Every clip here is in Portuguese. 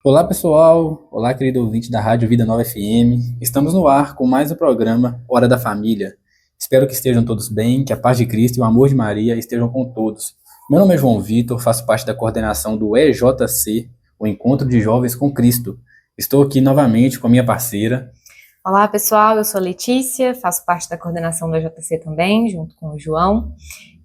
Olá pessoal, olá querido ouvinte da Rádio Vida Nova FM. Estamos no ar com mais um programa Hora da Família. Espero que estejam todos bem, que a paz de Cristo e o amor de Maria estejam com todos. Meu nome é João Vitor, faço parte da coordenação do EJC, o Encontro de Jovens com Cristo. Estou aqui novamente com a minha parceira. Olá pessoal, eu sou Letícia, faço parte da coordenação do EJC também, junto com o João.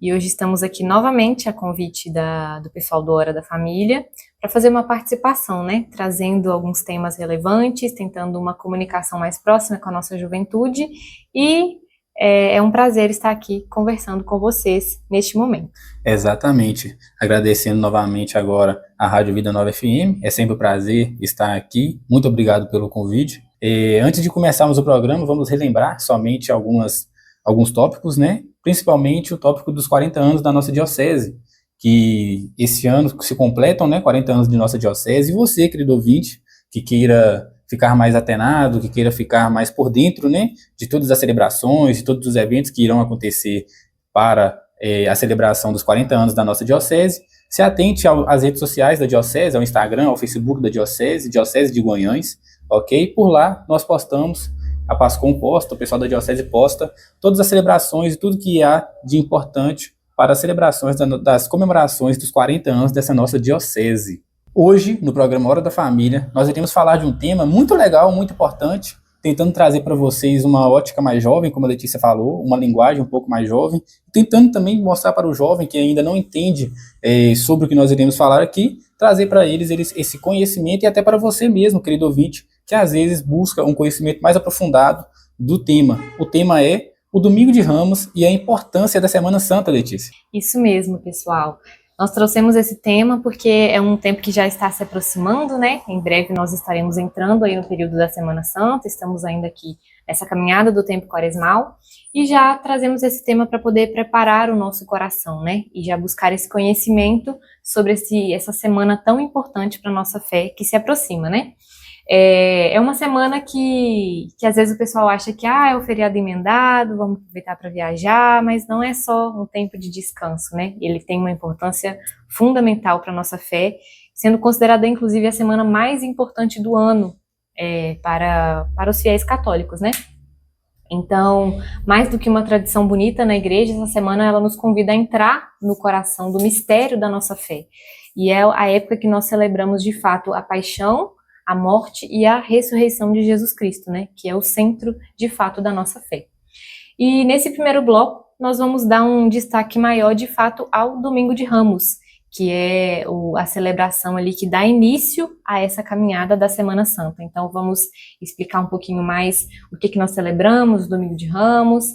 E hoje estamos aqui novamente a convite do pessoal do Hora da Família para fazer uma participação, né? Trazendo alguns temas relevantes, tentando uma comunicação mais próxima com a nossa juventude. E é um prazer estar aqui conversando com vocês neste momento. Exatamente. Agradecendo novamente agora a Rádio Vida Nova FM. É sempre um prazer estar aqui. Muito obrigado pelo convite. Antes de começarmos o programa, vamos relembrar somente alguns tópicos, né? Principalmente o tópico dos 40 anos da nossa diocese, que esse ano se completam, né, 40 anos de nossa diocese, e você, querido ouvinte, que queira ficar mais atenado, que queira ficar mais por dentro, né, de todas as celebrações, de todos os eventos que irão acontecer para a celebração dos 40 anos da nossa diocese, se atente às redes sociais da diocese, ao Instagram, ao Facebook da diocese, Diocese de Guanhães, ok? Por lá nós postamos, a Pascom posta, o pessoal da diocese posta todas as celebrações e tudo que há de importante para as celebrações das comemorações dos 40 anos dessa nossa diocese. Hoje, no programa Hora da Família, nós iremos falar de um tema muito legal, muito importante, tentando trazer para vocês uma ótica mais jovem, como a Letícia falou, uma linguagem um pouco mais jovem, tentando também mostrar para o jovem que ainda não entende sobre o que nós iremos falar aqui, trazer para eles esse conhecimento e até para você mesmo, querido ouvinte, que às vezes busca um conhecimento mais aprofundado do tema. O tema é o Domingo de Ramos e a importância da Semana Santa, Letícia. Isso mesmo, pessoal. Nós trouxemos esse tema porque é um tempo que já está se aproximando, né? Em breve nós estaremos entrando aí no período da Semana Santa, estamos ainda aqui nessa caminhada do tempo quaresmal e já trazemos esse tema para poder preparar o nosso coração, né? E já buscar esse conhecimento sobre essa semana tão importante para a nossa fé que se aproxima, né? É uma semana que às vezes o pessoal acha que é o feriado emendado, vamos aproveitar para viajar, mas não é só um tempo de descanso, né? Ele tem uma importância fundamental para a nossa fé, sendo considerada inclusive a semana mais importante do ano para os fiéis católicos, né? Então, mais do que uma tradição bonita na igreja, essa semana ela nos convida a entrar no coração do mistério da nossa fé. E é a época que nós celebramos de fato a paixão, a morte e a ressurreição de Jesus Cristo, né? Que é o centro, de fato, da nossa fé. E nesse primeiro bloco, nós vamos dar um destaque maior, de fato, ao Domingo de Ramos, que é a celebração ali que dá início a essa caminhada da Semana Santa. Então, vamos explicar um pouquinho mais o que nós celebramos, o Domingo de Ramos,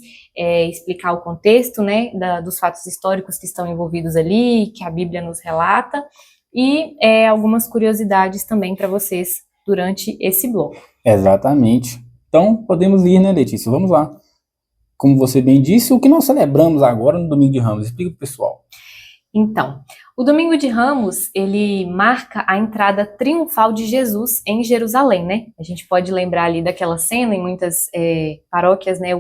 explicar o contexto, né, dos fatos históricos que estão envolvidos ali, que a Bíblia nos relata, e algumas curiosidades também para vocês durante esse bloco. Exatamente. Então, podemos ir, né, Letícia? Vamos lá. Como você bem disse, o que nós celebramos agora no Domingo de Ramos? Explica para o pessoal. Então, o Domingo de Ramos, ele marca a entrada triunfal de Jesus em Jerusalém, né? A gente pode lembrar ali daquela cena em muitas paróquias, né?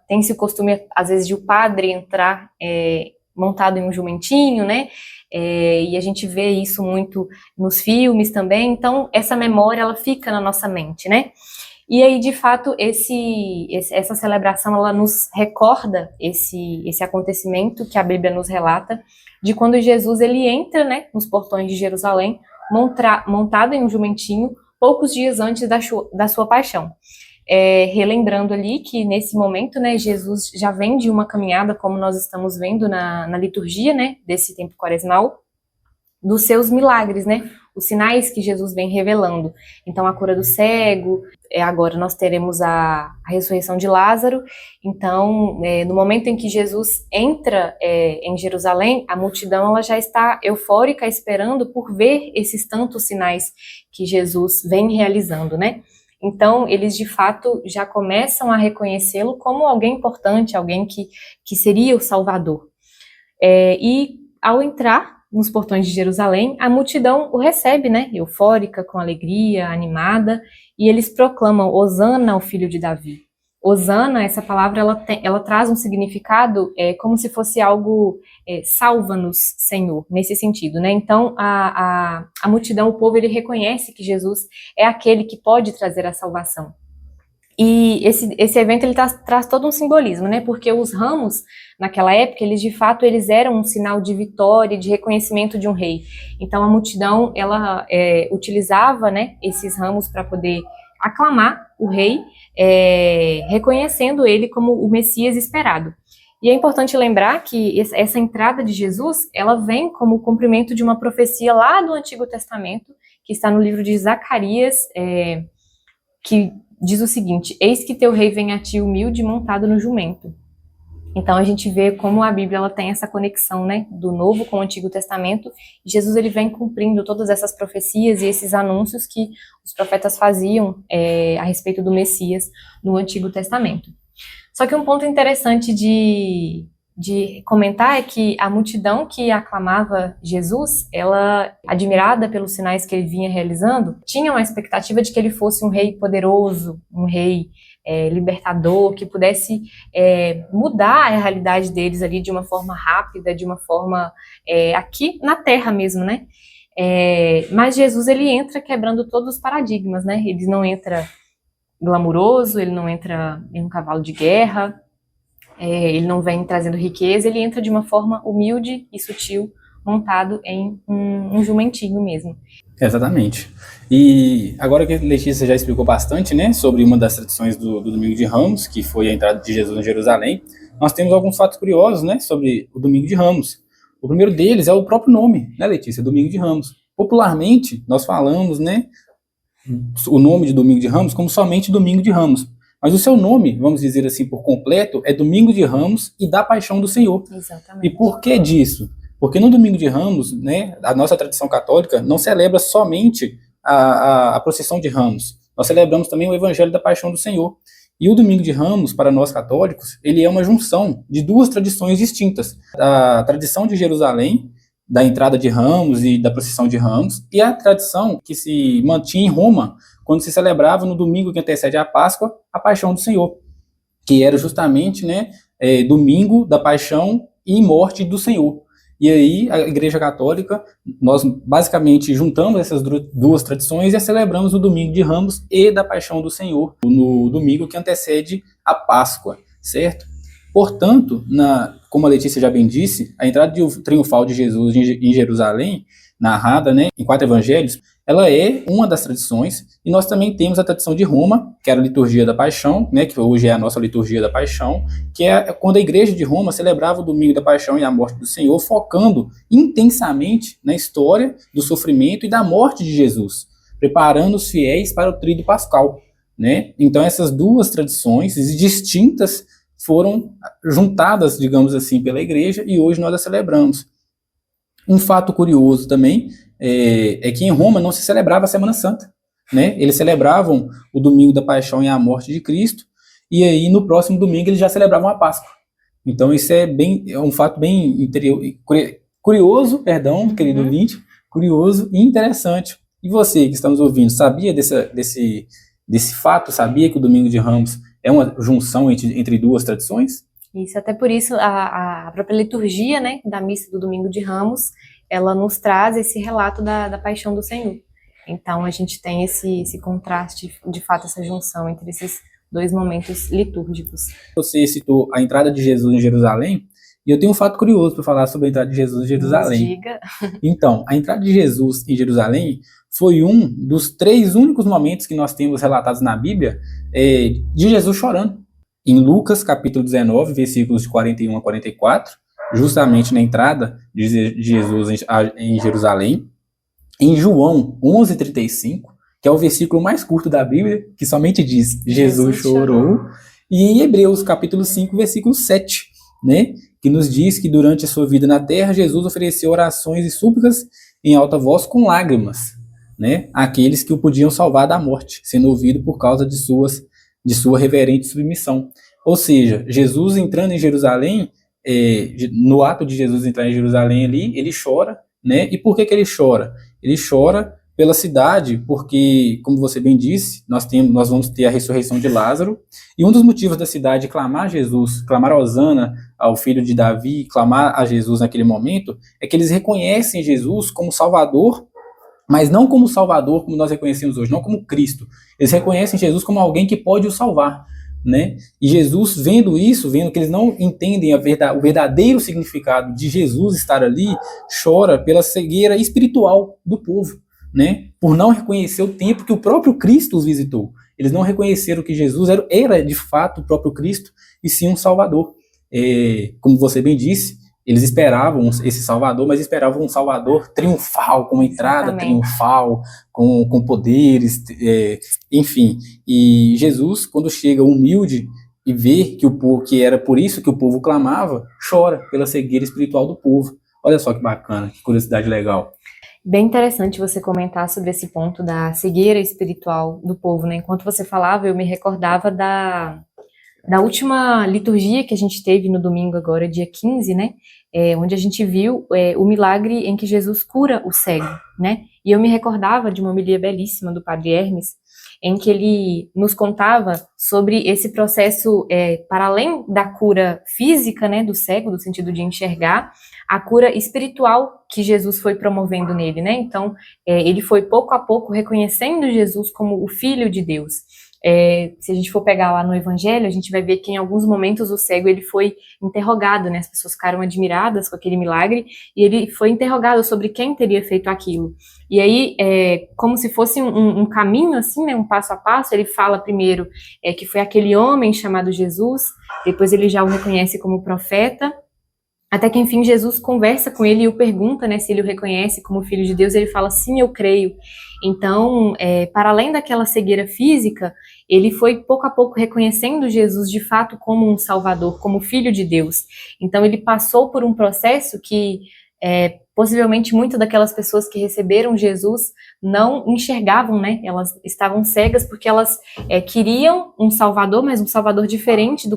Tem-se o costume, às vezes, de o padre entrar montado em um jumentinho, né? E a gente vê isso muito nos filmes também, então essa memória ela fica na nossa mente, né? E aí, de fato, essa celebração ela nos recorda esse acontecimento que a Bíblia nos relata, de quando Jesus ele entra, né, nos portões de Jerusalém, montado em um jumentinho, poucos dias antes da sua paixão. Relembrando ali que nesse momento, né, Jesus já vem de uma caminhada, como nós estamos vendo na liturgia, né, desse tempo quaresmal, dos seus milagres, né, os sinais que Jesus vem revelando. Então, a cura do cego, agora nós teremos a ressurreição de Lázaro. Então, no momento em que Jesus entra em Jerusalém, a multidão ela já está eufórica, esperando por ver esses tantos sinais que Jesus vem realizando, né? Então, eles de fato já começam a reconhecê-lo como alguém importante, alguém que seria o Salvador. E ao entrar nos portões de Jerusalém, a multidão o recebe, né, eufórica, com alegria, animada, e eles proclamam: Hosana ao filho de Davi. Hosana, essa palavra, ela traz um significado como se fosse algo, salva-nos, Senhor, nesse sentido, né? Então, a multidão, o povo, ele reconhece que Jesus é aquele que pode trazer a salvação. E esse evento, ele traz todo um simbolismo, né? Porque os ramos, naquela época, eles de fato, eles eram um sinal de vitória, de reconhecimento de um rei. Então, a multidão, ela utilizava, né, esses ramos para poder aclamar o rei, reconhecendo ele como o Messias esperado. E é importante lembrar que essa entrada de Jesus, ela vem como o cumprimento de uma profecia lá do Antigo Testamento, que está no livro de Zacarias, que diz o seguinte: eis que teu rei vem a ti humilde, montado no jumento. Então a gente vê como a Bíblia ela tem essa conexão, né, do Novo com o Antigo Testamento. Jesus ele vem cumprindo todas essas profecias e esses anúncios que os profetas faziam a respeito do Messias no Antigo Testamento. Só que um ponto interessante de comentar é que a multidão que aclamava Jesus, ela, admirada pelos sinais que ele vinha realizando, tinha uma expectativa de que ele fosse um rei poderoso, um rei libertador, que pudesse mudar a realidade deles ali de uma forma rápida, de uma forma aqui na terra mesmo, né? Mas Jesus, ele entra quebrando todos os paradigmas, né? Ele não entra glamuroso, ele não entra em um cavalo de guerra, ele não vem trazendo riqueza, ele entra de uma forma humilde e sutil, montado em um jumentinho mesmo. Exatamente. E agora que a Letícia já explicou bastante, né, sobre uma das tradições do Domingo de Ramos, que foi a entrada de Jesus em Jerusalém, nós temos alguns fatos curiosos, né, sobre o Domingo de Ramos. O primeiro deles é o próprio nome, né, Letícia? Domingo de Ramos. Popularmente, nós falamos, né, o nome de Domingo de Ramos como somente Domingo de Ramos. Mas o seu nome, vamos dizer assim, por completo, é Domingo de Ramos e da Paixão do Senhor. Exatamente. E por que disso? Porque no Domingo de Ramos, né, a nossa tradição católica não celebra somente a procissão de Ramos. Nós celebramos também o Evangelho da Paixão do Senhor. E o Domingo de Ramos, para nós católicos, ele é uma junção de duas tradições distintas. A tradição de Jerusalém, da entrada de Ramos e da procissão de Ramos, e a tradição que se mantinha em Roma, quando se celebrava no domingo que antecede a Páscoa, a Paixão do Senhor, que era justamente, né, domingo da Paixão e morte do Senhor. E aí a Igreja Católica, nós basicamente juntamos essas duas tradições e a celebramos o Domingo de Ramos e da Paixão do Senhor, no domingo que antecede a Páscoa, certo? Portanto, como a Letícia já bem disse, a entrada triunfal de Jesus em Jerusalém, narrada, né, em 4 evangelhos, ela é uma das tradições, e nós também temos a tradição de Roma, que era a liturgia da Paixão, né, que hoje é a nossa liturgia da Paixão, que é quando a Igreja de Roma celebrava o Domingo da Paixão e a morte do Senhor, focando intensamente na história do sofrimento e da morte de Jesus, preparando os fiéis para o Tríduo Pascal, né? Então essas duas tradições distintas foram juntadas, digamos assim, pela Igreja, e hoje nós a celebramos. Um fato curioso também é que em Roma não se celebrava a Semana Santa, né? Eles celebravam o Domingo da Paixão e a Morte de Cristo, e aí no próximo domingo eles já celebravam a Páscoa. Então isso é um fato bem curioso, querido ouvinte, curioso e interessante. E você que está nos ouvindo, sabia desse fato? Sabia que o Domingo de Ramos é uma junção entre duas tradições? Isso, até por isso a própria liturgia, né, da missa do Domingo de Ramos, ela nos traz esse relato da Paixão do Senhor. Então a gente tem esse contraste, de fato, essa junção entre esses dois momentos litúrgicos. Você citou a entrada de Jesus em Jerusalém, e eu tenho um fato curioso para falar sobre a entrada de Jesus em Jerusalém. Nos diga. Então, a entrada de Jesus em Jerusalém foi um dos 3 únicos momentos que nós temos relatados na Bíblia de Jesus chorando. Em Lucas, capítulo 19, versículos de 41 a 44, justamente na entrada de Jesus em Jerusalém. Em João 11:35, que é o versículo mais curto da Bíblia, que somente diz Jesus chorou. E em Hebreus, capítulo 5, versículo 7, né, que nos diz que durante a sua vida na terra, Jesus ofereceu orações e súplicas em alta voz com lágrimas, né, àqueles que o podiam salvar da morte, sendo ouvido por causa de sua reverente submissão. Ou seja, Jesus entrando em Jerusalém, no ato de Jesus entrar em Jerusalém ali, ele chora, né? E por que ele chora? Ele chora pela cidade, porque, como você bem disse, nós vamos ter a ressurreição de Lázaro, e um dos motivos da cidade clamar a Jesus, clamar a Hosana, ao filho de Davi, clamar a Jesus naquele momento, é que eles reconhecem Jesus como Salvador, mas não como Salvador como nós reconhecemos hoje, não como Cristo. Eles reconhecem Jesus como alguém que pode o salvar, né? E Jesus, vendo isso, vendo que eles não entendem o verdadeiro significado de Jesus estar ali, chora pela cegueira espiritual do povo, né? Por não reconhecer o tempo que o próprio Cristo os visitou. Eles não reconheceram que Jesus era de fato o próprio Cristo, e sim um Salvador. Como você bem disse, eles esperavam esse Salvador, mas esperavam um Salvador triunfal, com uma entrada triunfal, com poderes, enfim. E Jesus, quando chega humilde e vê que era por isso que o povo clamava, chora pela cegueira espiritual do povo. Olha só que bacana, que curiosidade legal. Bem interessante você comentar sobre esse ponto da cegueira espiritual do povo, né? Enquanto você falava, eu me recordava da última liturgia que a gente teve no domingo agora, dia 15, né? Onde a gente viu o milagre em que Jesus cura o cego, né? E eu me recordava de uma homilia belíssima do Padre Hermes, em que ele nos contava sobre esse processo, para além da cura física, né, do cego, no sentido de enxergar, a cura espiritual que Jesus foi promovendo nele, né? Então, ele foi pouco a pouco reconhecendo Jesus como o Filho de Deus. Se a gente for pegar lá no Evangelho, a gente vai ver que em alguns momentos o cego ele foi interrogado, né? As pessoas ficaram admiradas com aquele milagre e ele foi interrogado sobre quem teria feito aquilo. E aí, como se fosse um caminho assim, né? Um passo a passo, ele fala primeiro que foi aquele homem chamado Jesus, depois ele já o reconhece como profeta, até que, enfim, Jesus conversa com ele e o pergunta, né, se ele o reconhece como filho de Deus. Ele fala, sim, eu creio. Então, para além daquela cegueira física, ele foi pouco a pouco reconhecendo Jesus de fato como um salvador, como filho de Deus. Então, ele passou por um processo que possivelmente muitas daquelas pessoas que receberam Jesus não enxergavam, né? Elas estavam cegas porque elas queriam um salvador, mas um salvador diferente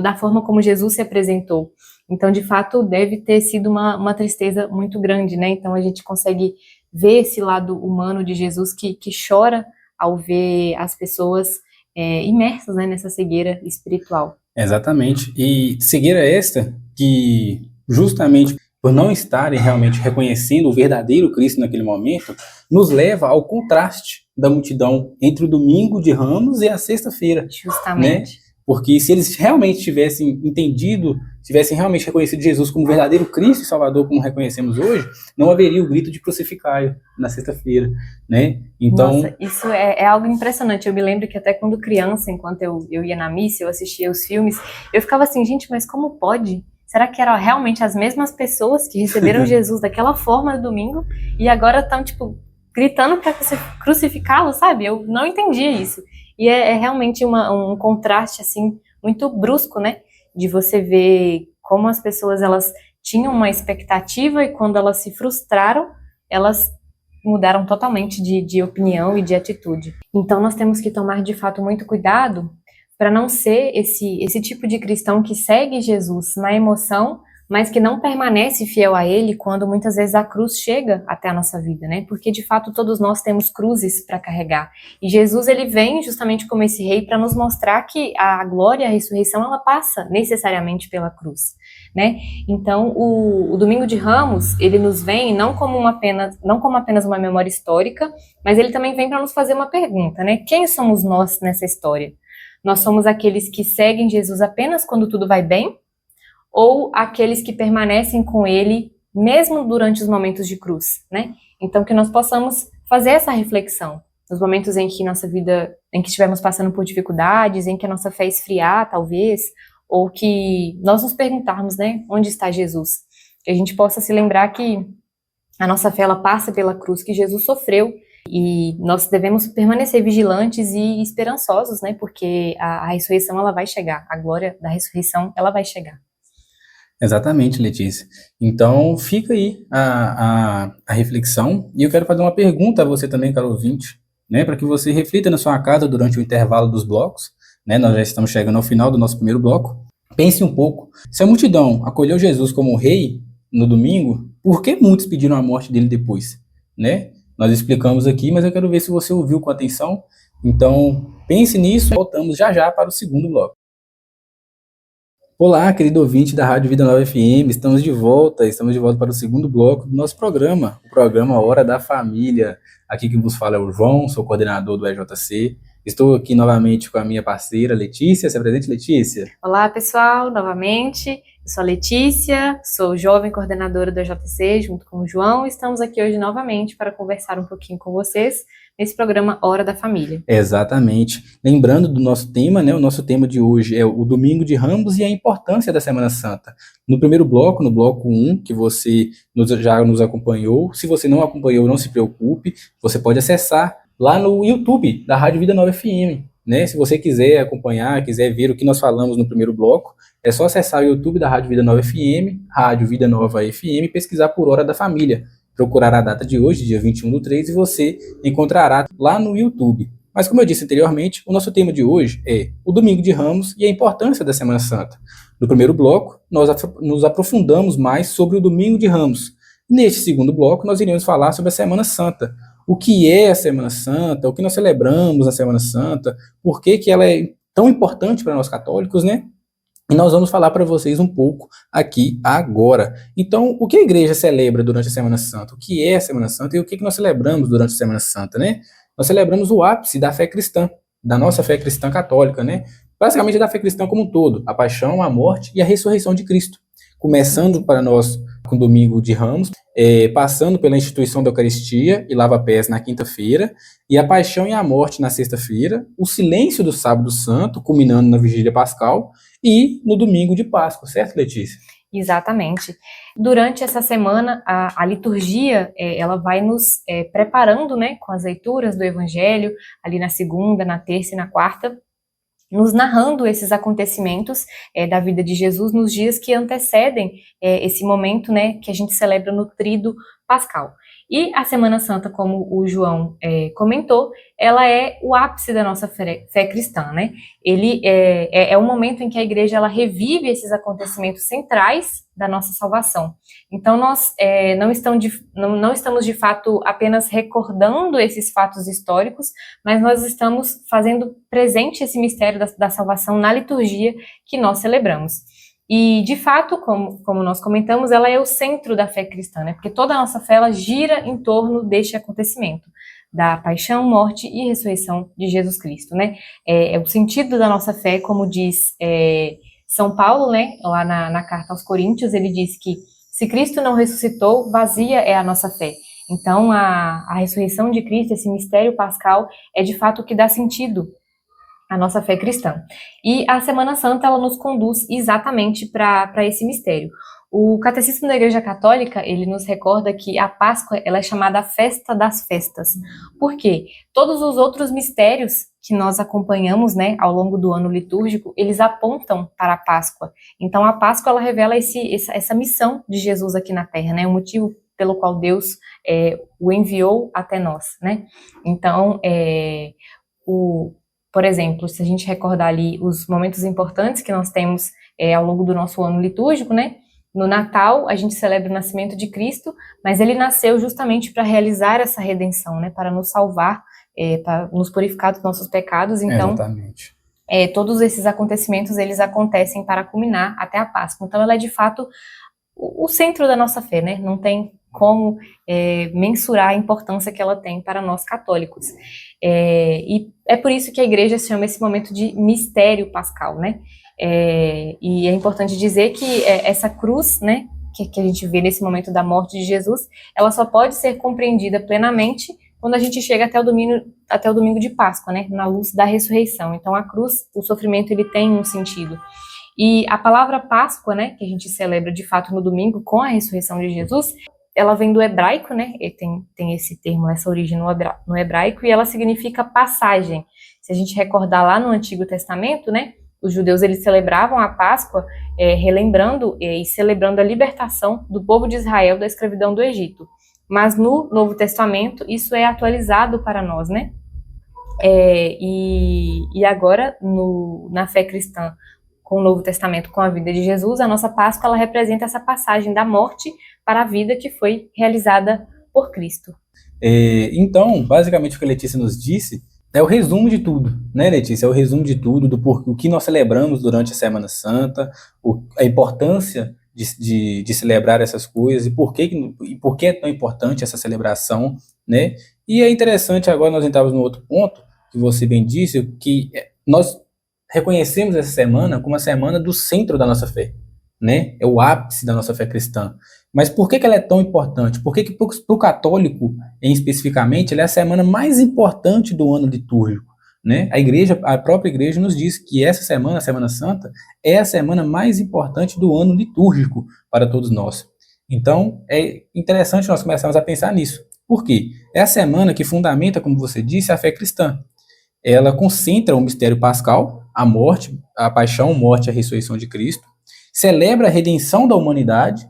da forma como Jesus se apresentou. Então, de fato, deve ter sido uma tristeza muito grande, né? Então, a gente consegue ver esse lado humano de Jesus que chora ao ver as pessoas imersas, né, nessa cegueira espiritual. Exatamente. E cegueira esta que, justamente por não estarem realmente reconhecendo o verdadeiro Cristo naquele momento, nos leva ao contraste da multidão entre o domingo de Ramos e a sexta-feira. Justamente. Né? Porque se eles realmente tivessem entendido, tivessem realmente reconhecido Jesus como verdadeiro Cristo e Salvador, como reconhecemos hoje, não haveria o grito de crucificai na sexta-feira, né? Então, nossa, isso é algo impressionante. Eu me lembro que até quando criança, enquanto eu ia na missa, eu assistia os filmes, eu ficava assim, gente, mas como pode? Será que eram realmente as mesmas pessoas que receberam Jesus daquela forma no domingo e agora estão, tipo, gritando para crucificá-lo, sabe? Eu não entendia isso. E é realmente um contraste, assim, muito brusco, né? De você ver como as pessoas, elas tinham uma expectativa e quando elas se frustraram, elas mudaram totalmente de opinião e de atitude. Então, nós temos que tomar, de fato, muito cuidado para não ser esse tipo de cristão que segue Jesus na emoção, mas que não permanece fiel a ele quando muitas vezes a cruz chega até a nossa vida, né? Porque de fato todos nós temos cruzes para carregar. E Jesus, ele vem justamente como esse rei para nos mostrar que a glória, a ressurreição, ela passa necessariamente pela cruz, né? Então, o Domingo de Ramos, ele nos vem não como apenas uma memória histórica, mas ele também vem para nos fazer uma pergunta, né? Quem somos nós nessa história? Nós somos aqueles que seguem Jesus apenas quando tudo vai bem? Ou aqueles que permanecem com ele mesmo durante os momentos de cruz, né? Então, que nós possamos fazer essa reflexão nos momentos em que nossa vida, em que estivermos passando por dificuldades, em que a nossa fé esfriar, talvez, ou que nós nos perguntarmos, né, onde está Jesus? Que a gente possa se lembrar que a nossa fé, ela passa pela cruz que Jesus sofreu e nós devemos permanecer vigilantes e esperançosos, né, porque a ressurreição, ela vai chegar, a glória da ressurreição, ela vai chegar. Exatamente, Letícia. Então, fica aí a reflexão. E eu quero fazer uma pergunta a você também, caro ouvinte, né, para que você reflita na sua casa durante o intervalo dos blocos. Né, nós já estamos chegando ao final do nosso primeiro bloco. Pense um pouco. Se a multidão acolheu Jesus como rei no domingo, por que muitos pediram a morte dele depois? Né? nós explicamos aqui, mas eu quero ver se você ouviu com atenção. Então, pense nisso e voltamos já já para o segundo bloco. Olá, querido ouvinte da Rádio Vida Nova FM, estamos de volta para o segundo bloco do nosso programa, o programa Hora da Família. Aqui quem vos fala é o João, sou coordenador do EJC. Estou aqui novamente com a minha parceira Letícia. Se apresente, Letícia. Olá, pessoal, novamente. Eu sou a Letícia, sou jovem coordenadora do EJC, junto com o João. Estamos aqui hoje novamente para conversar um pouquinho com vocês nesse programa Hora da Família. Exatamente. Lembrando do nosso tema, né? O nosso tema de hoje é o Domingo de Ramos e a importância da Semana Santa. No primeiro bloco, no bloco 1, que você já nos acompanhou, se você não acompanhou, não se preocupe, você pode acessar lá no YouTube da Rádio Vida Nova FM, né? Se você quiser acompanhar, quiser ver o que nós falamos no primeiro bloco, é só acessar o YouTube da Rádio Vida Nova FM, Rádio Vida Nova FM, e pesquisar por Hora da Família. Procurar a data de hoje, dia 21/3, e você encontrará lá no YouTube. Mas como eu disse anteriormente, o nosso tema de hoje é o Domingo de Ramos e a importância da Semana Santa. No primeiro bloco, nós nos aprofundamos mais sobre o Domingo de Ramos. Neste segundo bloco, nós iremos falar sobre a Semana Santa. O que é a Semana Santa, o que nós celebramos na Semana Santa, por que ela é tão importante para nós católicos, né? E nós vamos falar para vocês um pouco aqui agora. Então, o que a igreja celebra durante a Semana Santa? O que é a Semana Santa e o que nós celebramos durante a Semana Santa, né? Nós celebramos o ápice da fé cristã, da nossa fé cristã católica, né? Basicamente da fé cristã como um todo, a paixão, a morte e a ressurreição de Cristo. Começando para nós com o Domingo de Ramos, passando pela instituição da Eucaristia e lava-pés na quinta-feira, e a paixão e a morte na sexta-feira, o silêncio do Sábado Santo, culminando na Vigília Pascal, e no domingo de Páscoa, certo, Letícia? Exatamente. Durante essa semana, a liturgia, ela vai nos preparando, né, com as leituras do Evangelho, ali na segunda, na terça e na quarta, nos narrando esses acontecimentos da vida de Jesus nos dias que antecedem esse momento, né, que a gente celebra no Tríduo Pascal. E a Semana Santa, como o João comentou, ela é o ápice da nossa fé cristã, né? Ele é o momento em que a igreja ela revive esses acontecimentos centrais da nossa salvação. Então, nós não estamos de fato apenas recordando esses fatos históricos, mas nós estamos fazendo presente esse mistério da salvação na liturgia que nós celebramos. E, de fato, como nós comentamos, ela é o centro da fé cristã, né? Porque toda a nossa fé, ela gira em torno deste acontecimento, da paixão, morte e ressurreição de Jesus Cristo, né? É o sentido da nossa fé, como diz São Paulo, né? Lá na carta aos Coríntios, ele diz que se Cristo não ressuscitou, vazia é a nossa fé. Então, a ressurreição de Cristo, esse mistério pascal, é de fato o que dá sentido a nossa fé cristã. E a Semana Santa, ela nos conduz exatamente para esse mistério. O Catecismo da Igreja Católica, ele nos recorda que a Páscoa, ela é chamada a festa das festas. Por quê? Todos os outros mistérios que nós acompanhamos, né, ao longo do ano litúrgico, eles apontam para a Páscoa. Então, a Páscoa, ela revela essa missão de Jesus aqui na Terra, né, o motivo pelo qual Deus o enviou até nós, né. Então, por exemplo, se a gente recordar ali os momentos importantes que nós temos ao longo do nosso ano litúrgico, né? No Natal, a gente celebra o nascimento de Cristo, mas ele nasceu justamente para realizar essa redenção, né? Para nos salvar, para nos purificar dos nossos pecados. Então, exatamente. Todos esses acontecimentos, eles acontecem para culminar até a Páscoa. Então, ela é, de fato, o centro da nossa fé, né? Não tem como mensurar a importância que ela tem para nós católicos. E é por isso que a igreja chama esse momento de mistério pascal, né? E é importante dizer que essa cruz, né, que a gente vê nesse momento da morte de Jesus, ela só pode ser compreendida plenamente quando a gente chega até o domingo de Páscoa, né, na luz da ressurreição. Então a cruz, o sofrimento, ele tem um sentido. E a palavra Páscoa, né, que a gente celebra de fato no domingo com a ressurreição de Jesus, ela vem do hebraico, né, tem esse termo, essa origem no hebraico, e ela significa passagem. Se a gente recordar lá no Antigo Testamento, né, os judeus, eles celebravam a Páscoa relembrando e celebrando a libertação do povo de Israel da escravidão do Egito. Mas no Novo Testamento, isso é atualizado para nós, né? E agora, na fé cristã, com o Novo Testamento, com a vida de Jesus, a nossa Páscoa, ela representa essa passagem da morte para a vida que foi realizada por Cristo. Então, basicamente, o que a Letícia nos disse é o resumo de tudo, né, Letícia? É o resumo de tudo, o que nós celebramos durante a Semana Santa, a importância de celebrar essas coisas e por que é tão importante essa celebração, né? E é interessante agora nós entrarmos no outro ponto, que você bem disse, que nós reconhecemos essa semana como a semana do centro da nossa fé, né? É o ápice da nossa fé cristã. Mas por que ela é tão importante? Por que para o católico, especificamente, ela é a semana mais importante do ano litúrgico, né? A própria igreja nos diz que essa semana, a Semana Santa, é a semana mais importante do ano litúrgico para todos nós. Então, é interessante nós começarmos a pensar nisso. Por quê? É a semana que fundamenta, como você disse, a fé cristã. Ela concentra o mistério pascal, a morte, a paixão, morte e a ressurreição de Cristo, celebra a redenção da humanidade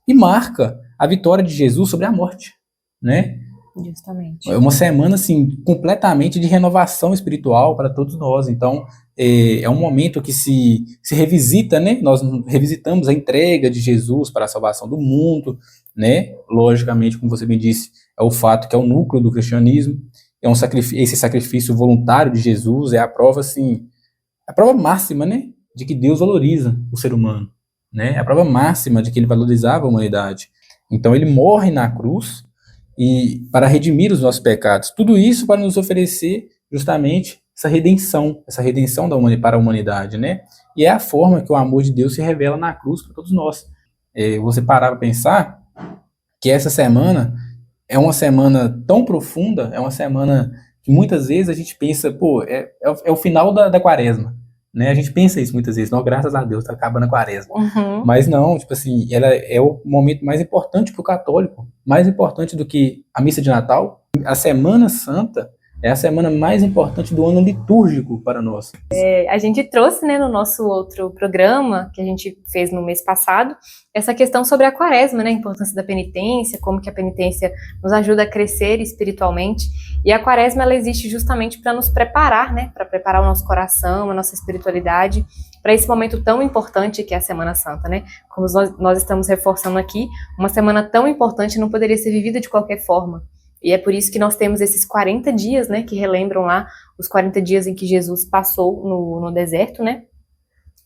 e marca a vitória de Jesus sobre a morte, né? Justamente. É uma semana, assim, completamente de renovação espiritual para todos nós. Então, é um momento que se revisita, né? Nós revisitamos a entrega de Jesus para a salvação do mundo, né? Logicamente, como você bem disse, é o fato que é o núcleo do cristianismo. Esse sacrifício voluntário de Jesus é a prova, assim, a prova máxima, né? De que Deus valoriza o ser humano, né? É a prova máxima de que ele valorizava a humanidade. Então, ele morre na cruz e para redimir os nossos pecados. Tudo isso para nos oferecer justamente essa redenção para a humanidade, né? E é a forma que o amor de Deus se revela na cruz para todos nós. Você parar para pensar que essa semana é uma semana tão profunda, é uma semana que muitas vezes a gente pensa, pô, é o final da quaresma, né? A gente pensa isso muitas vezes, não, graças a Deus, tá acabando a quaresma. Uhum. Mas não, tipo assim, ela é o momento mais importante para o católico, mais importante do que a missa de Natal. A Semana Santa é a semana mais importante do ano litúrgico para nós. A gente trouxe, né, no nosso outro programa, que a gente fez no mês passado, essa questão sobre a quaresma, né, a importância da penitência, como que a penitência nos ajuda a crescer espiritualmente. E a quaresma, ela existe justamente para nos preparar, né, para preparar o nosso coração, a nossa espiritualidade, para esse momento tão importante que é a Semana Santa, né? Como nós estamos reforçando aqui, uma semana tão importante não poderia ser vivida de qualquer forma. E é por isso que nós temos esses 40 dias, né, que relembram lá os 40 dias em que Jesus passou no deserto, né,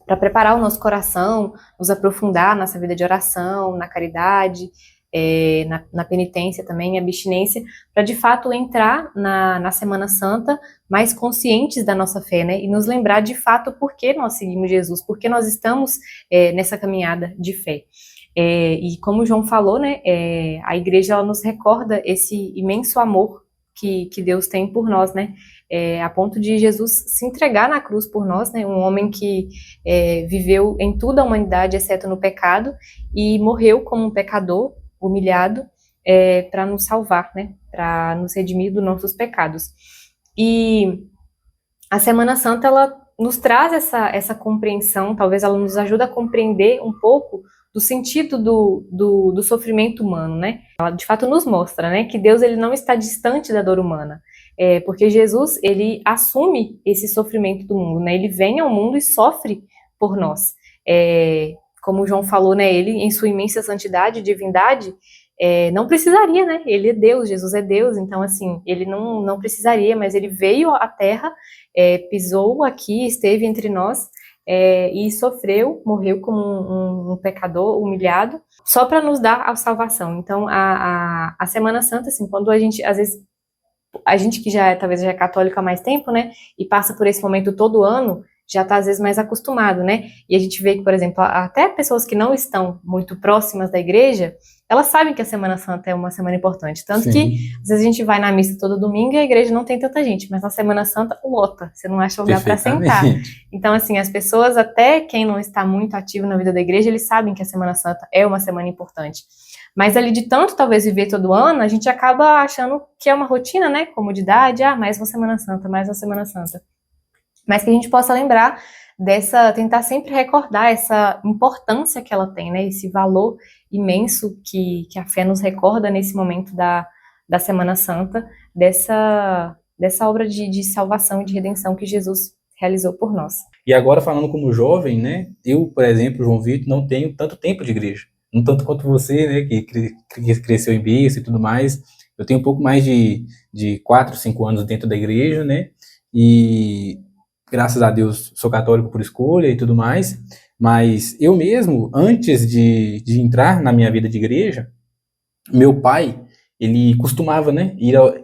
para preparar o nosso coração, nos aprofundar nessa vida de oração, na caridade, na penitência também, abstinência, para de fato entrar na Semana Santa mais conscientes da nossa fé, né, e nos lembrar de fato por que nós seguimos Jesus, por que nós estamos nessa caminhada de fé. E como o João falou, né, a igreja ela nos recorda esse imenso amor que Deus tem por nós, né, a ponto de Jesus se entregar na cruz por nós, né, um homem que viveu em toda a humanidade, exceto no pecado, e morreu como um pecador, humilhado, para nos salvar, né, para nos redimir dos nossos pecados. E a Semana Santa, ela nos traz essa compreensão, talvez ela nos ajude a compreender um pouco do sentido do sofrimento humano, né? Ela de fato nos mostra, né, que Deus ele não está distante da dor humana, porque Jesus ele assume esse sofrimento do mundo, né? Ele vem ao mundo e sofre por nós. Como o João falou, né, ele em sua imensa santidade e divindade não precisaria, né? Ele é Deus, Jesus é Deus, então assim ele não precisaria, mas ele veio à Terra, pisou aqui, esteve entre nós. E sofreu, morreu como um pecador humilhado, só para nos dar a salvação. Então, a Semana Santa, assim, quando a gente, às vezes, a gente que talvez já é católico há mais tempo, né, e passa por esse momento todo ano, já está às vezes mais acostumado, né, e a gente vê que, por exemplo, até pessoas que não estão muito próximas da igreja, elas sabem que a Semana Santa é uma semana importante, tanto Sim. que às vezes a gente vai na missa todo domingo e a igreja não tem tanta gente, mas na Semana Santa lota, você não acha lugar para sentar. Então, assim, as pessoas, até quem não está muito ativo na vida da igreja, eles sabem que a Semana Santa é uma semana importante. Mas ali de tanto talvez viver todo ano, a gente acaba achando que é uma rotina, né, comodidade, mais uma Semana Santa, mais uma Semana Santa. Mas que a gente possa lembrar tentar sempre recordar essa importância que ela tem, né, esse valor imenso que a fé nos recorda nesse momento da Semana Santa, dessa obra de salvação e de redenção que Jesus realizou por nós. E agora falando como jovem, né, eu, por exemplo, João Vitor, não tenho tanto tempo de igreja, não tanto quanto você, né, que cresceu em berço e tudo mais. Eu tenho um pouco mais de 4, 5 anos dentro da igreja, né? E graças a Deus sou católico por escolha e tudo mais, mas eu mesmo, antes de entrar na minha vida de igreja, meu pai, ele costumava, né,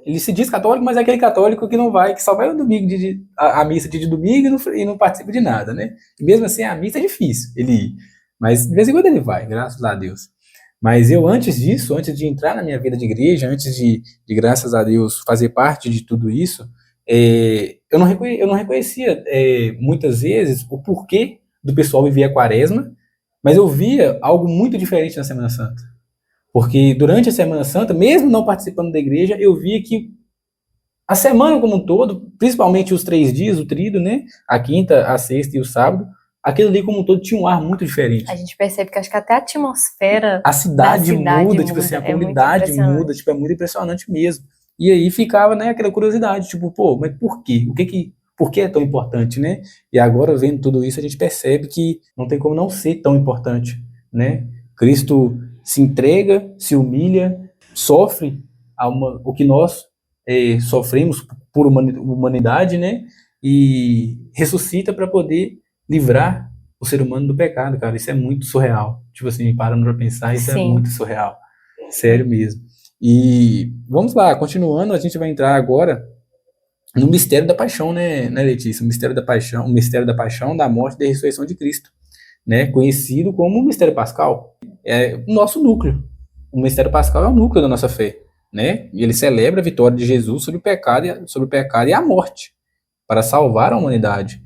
ele se diz católico, mas é aquele católico que não vai, que só vai no domingo, a missa de domingo e não participa de nada, né? E mesmo assim, a missa é difícil ele ir, mas de vez em quando ele vai, graças a Deus. Mas eu, antes disso, antes de entrar na minha vida de igreja, antes graças a Deus, fazer parte de tudo isso, eu não reconhecia, muitas vezes, o porquê do pessoal viver a quaresma, mas eu via algo muito diferente na Semana Santa. Porque durante a Semana Santa, mesmo não participando da igreja, eu via que a semana como um todo, principalmente os 3 dias, o tríduo, né? A quinta, a sexta e o sábado, aquilo ali como um todo tinha um ar muito diferente. A gente percebe que acho que até a atmosfera A cidade da cidade muda, tipo assim, a muda, é muito comunidade muda, impressionante. tipo, é muito impressionante mesmo. E aí ficava, né, aquela curiosidade, tipo, pô, mas por quê? Por que é tão importante, né? E agora, vendo tudo isso, a gente percebe que não tem como não ser tão importante, né? Cristo se entrega, se humilha, sofre o que nós sofremos por humanidade, né? E ressuscita para poder livrar o ser humano do pecado, cara. Isso é muito surreal. Tipo assim, parando pra pensar, isso é muito Sim, surreal. Sério mesmo. E vamos lá, continuando, a gente vai entrar agora no mistério da paixão, né, Letícia? O mistério da paixão, da morte e da ressurreição de Cristo, né? Conhecido como o mistério pascal. É o nosso núcleo. O mistério pascal é o núcleo da nossa fé, né? E ele celebra a vitória de Jesus sobre o pecado e a morte, para salvar a humanidade.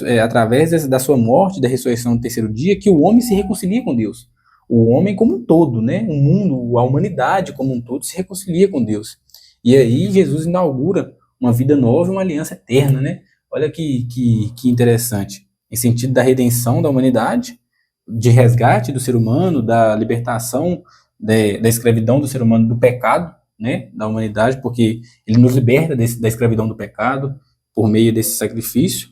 É através da sua morte, da ressurreição no terceiro dia, que o homem se reconcilia com Deus. O homem como um todo, né? O mundo, a humanidade como um todo se reconcilia com Deus. E aí Jesus inaugura uma vida nova, uma aliança eterna, né? Olha que interessante. Em sentido da redenção da humanidade, de resgate do ser humano, da libertação da escravidão do ser humano, do pecado, né? Da humanidade, porque ele nos liberta da escravidão do pecado por meio desse sacrifício.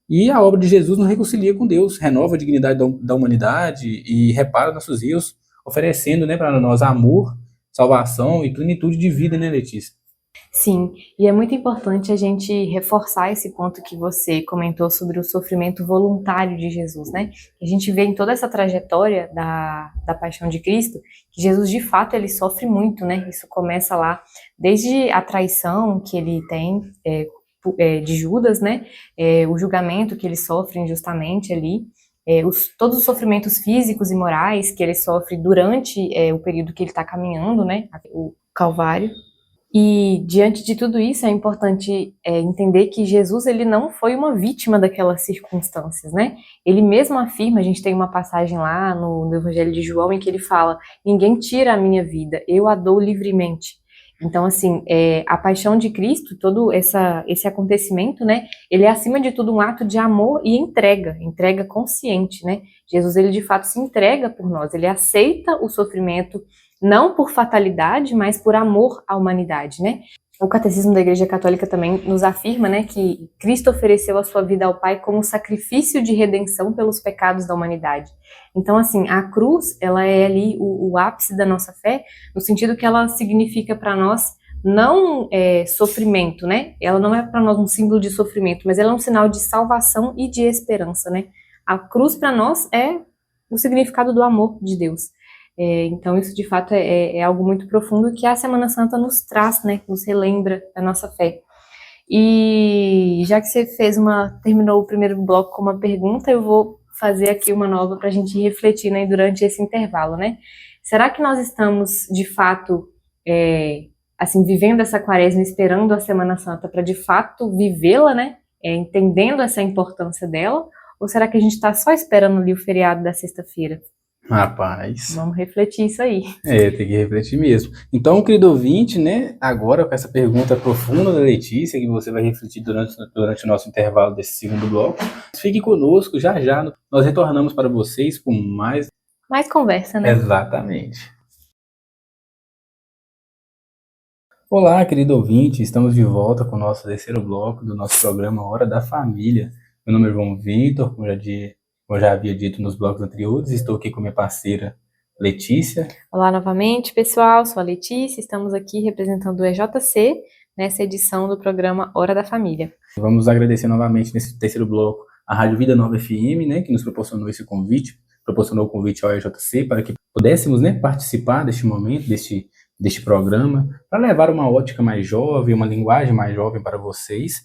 E a obra de Jesus nos reconcilia com Deus, renova a dignidade da humanidade e repara nossos erros, oferecendo, né, para nós amor, salvação e plenitude de vida, né, Letícia? sim. E é muito importante a gente reforçar esse ponto que você comentou sobre o sofrimento voluntário de Jesus, né? A gente vê em toda essa trajetória da paixão de Cristo que Jesus, de fato, ele sofre muito, né? Isso começa lá desde a traição que ele tem de Judas, né? O julgamento que ele sofre injustamente ali. Todos os sofrimentos físicos e morais que ele sofre durante o período que ele está caminhando, né? O Calvário. E diante de tudo isso, é importante entender que Jesus ele não foi uma vítima daquelas circunstâncias, né? Ele mesmo afirma, a gente tem uma passagem lá no Evangelho de João em que ele fala: ninguém tira a minha vida, eu a dou livremente. Então, assim, a paixão de Cristo, todo esse acontecimento, né? Ele é acima de tudo um ato de amor e entrega consciente, né? Jesus ele de fato se entrega por nós, ele aceita o sofrimento não por fatalidade, mas por amor à humanidade, né? O Catecismo da Igreja Católica também nos afirma, né, que Cristo ofereceu a sua vida ao Pai como sacrifício de redenção pelos pecados da humanidade. Então, assim, a cruz, ela é ali o ápice da nossa fé, no sentido que ela significa para nós não sofrimento, né? Ela não é para nós um símbolo de sofrimento, mas ela é um sinal de salvação e de esperança, né? A cruz para nós é o significado do amor de Deus. Então isso de fato é algo muito profundo que a Semana Santa nos traz, né, nos relembra da nossa fé. E já que você terminou o primeiro bloco com uma pergunta, eu vou fazer aqui uma nova para a gente refletir, né, durante esse intervalo, né? Será que nós estamos de fato assim vivendo essa quaresma, esperando a Semana Santa para de fato vivê-la, né? Entendendo essa importância dela? Ou será que a gente está só esperando ali o feriado da sexta-feira? Rapaz, Vamos refletir isso aí. tem que refletir mesmo. Então, querido ouvinte, né, agora com essa pergunta profunda da Letícia, que você vai refletir durante o nosso intervalo desse segundo bloco, fique conosco, já já nós retornamos para vocês com mais... Mais conversa, né? Exatamente. Olá, querido ouvinte, estamos de volta com o nosso terceiro bloco do nosso programa Hora da Família. Meu nome é João Vitor, como eu já havia dito nos blocos anteriores, estou aqui com minha parceira Letícia. Olá novamente, pessoal. Sou a Letícia, estamos aqui representando o EJC nessa edição do programa Hora da Família. Vamos agradecer novamente nesse terceiro bloco a Rádio Vida Nova FM, né, que nos proporcionou esse convite, proporcionou o convite ao EJC para que pudéssemos, né, participar deste momento, deste programa, para levar uma ótica mais jovem, uma linguagem mais jovem para vocês,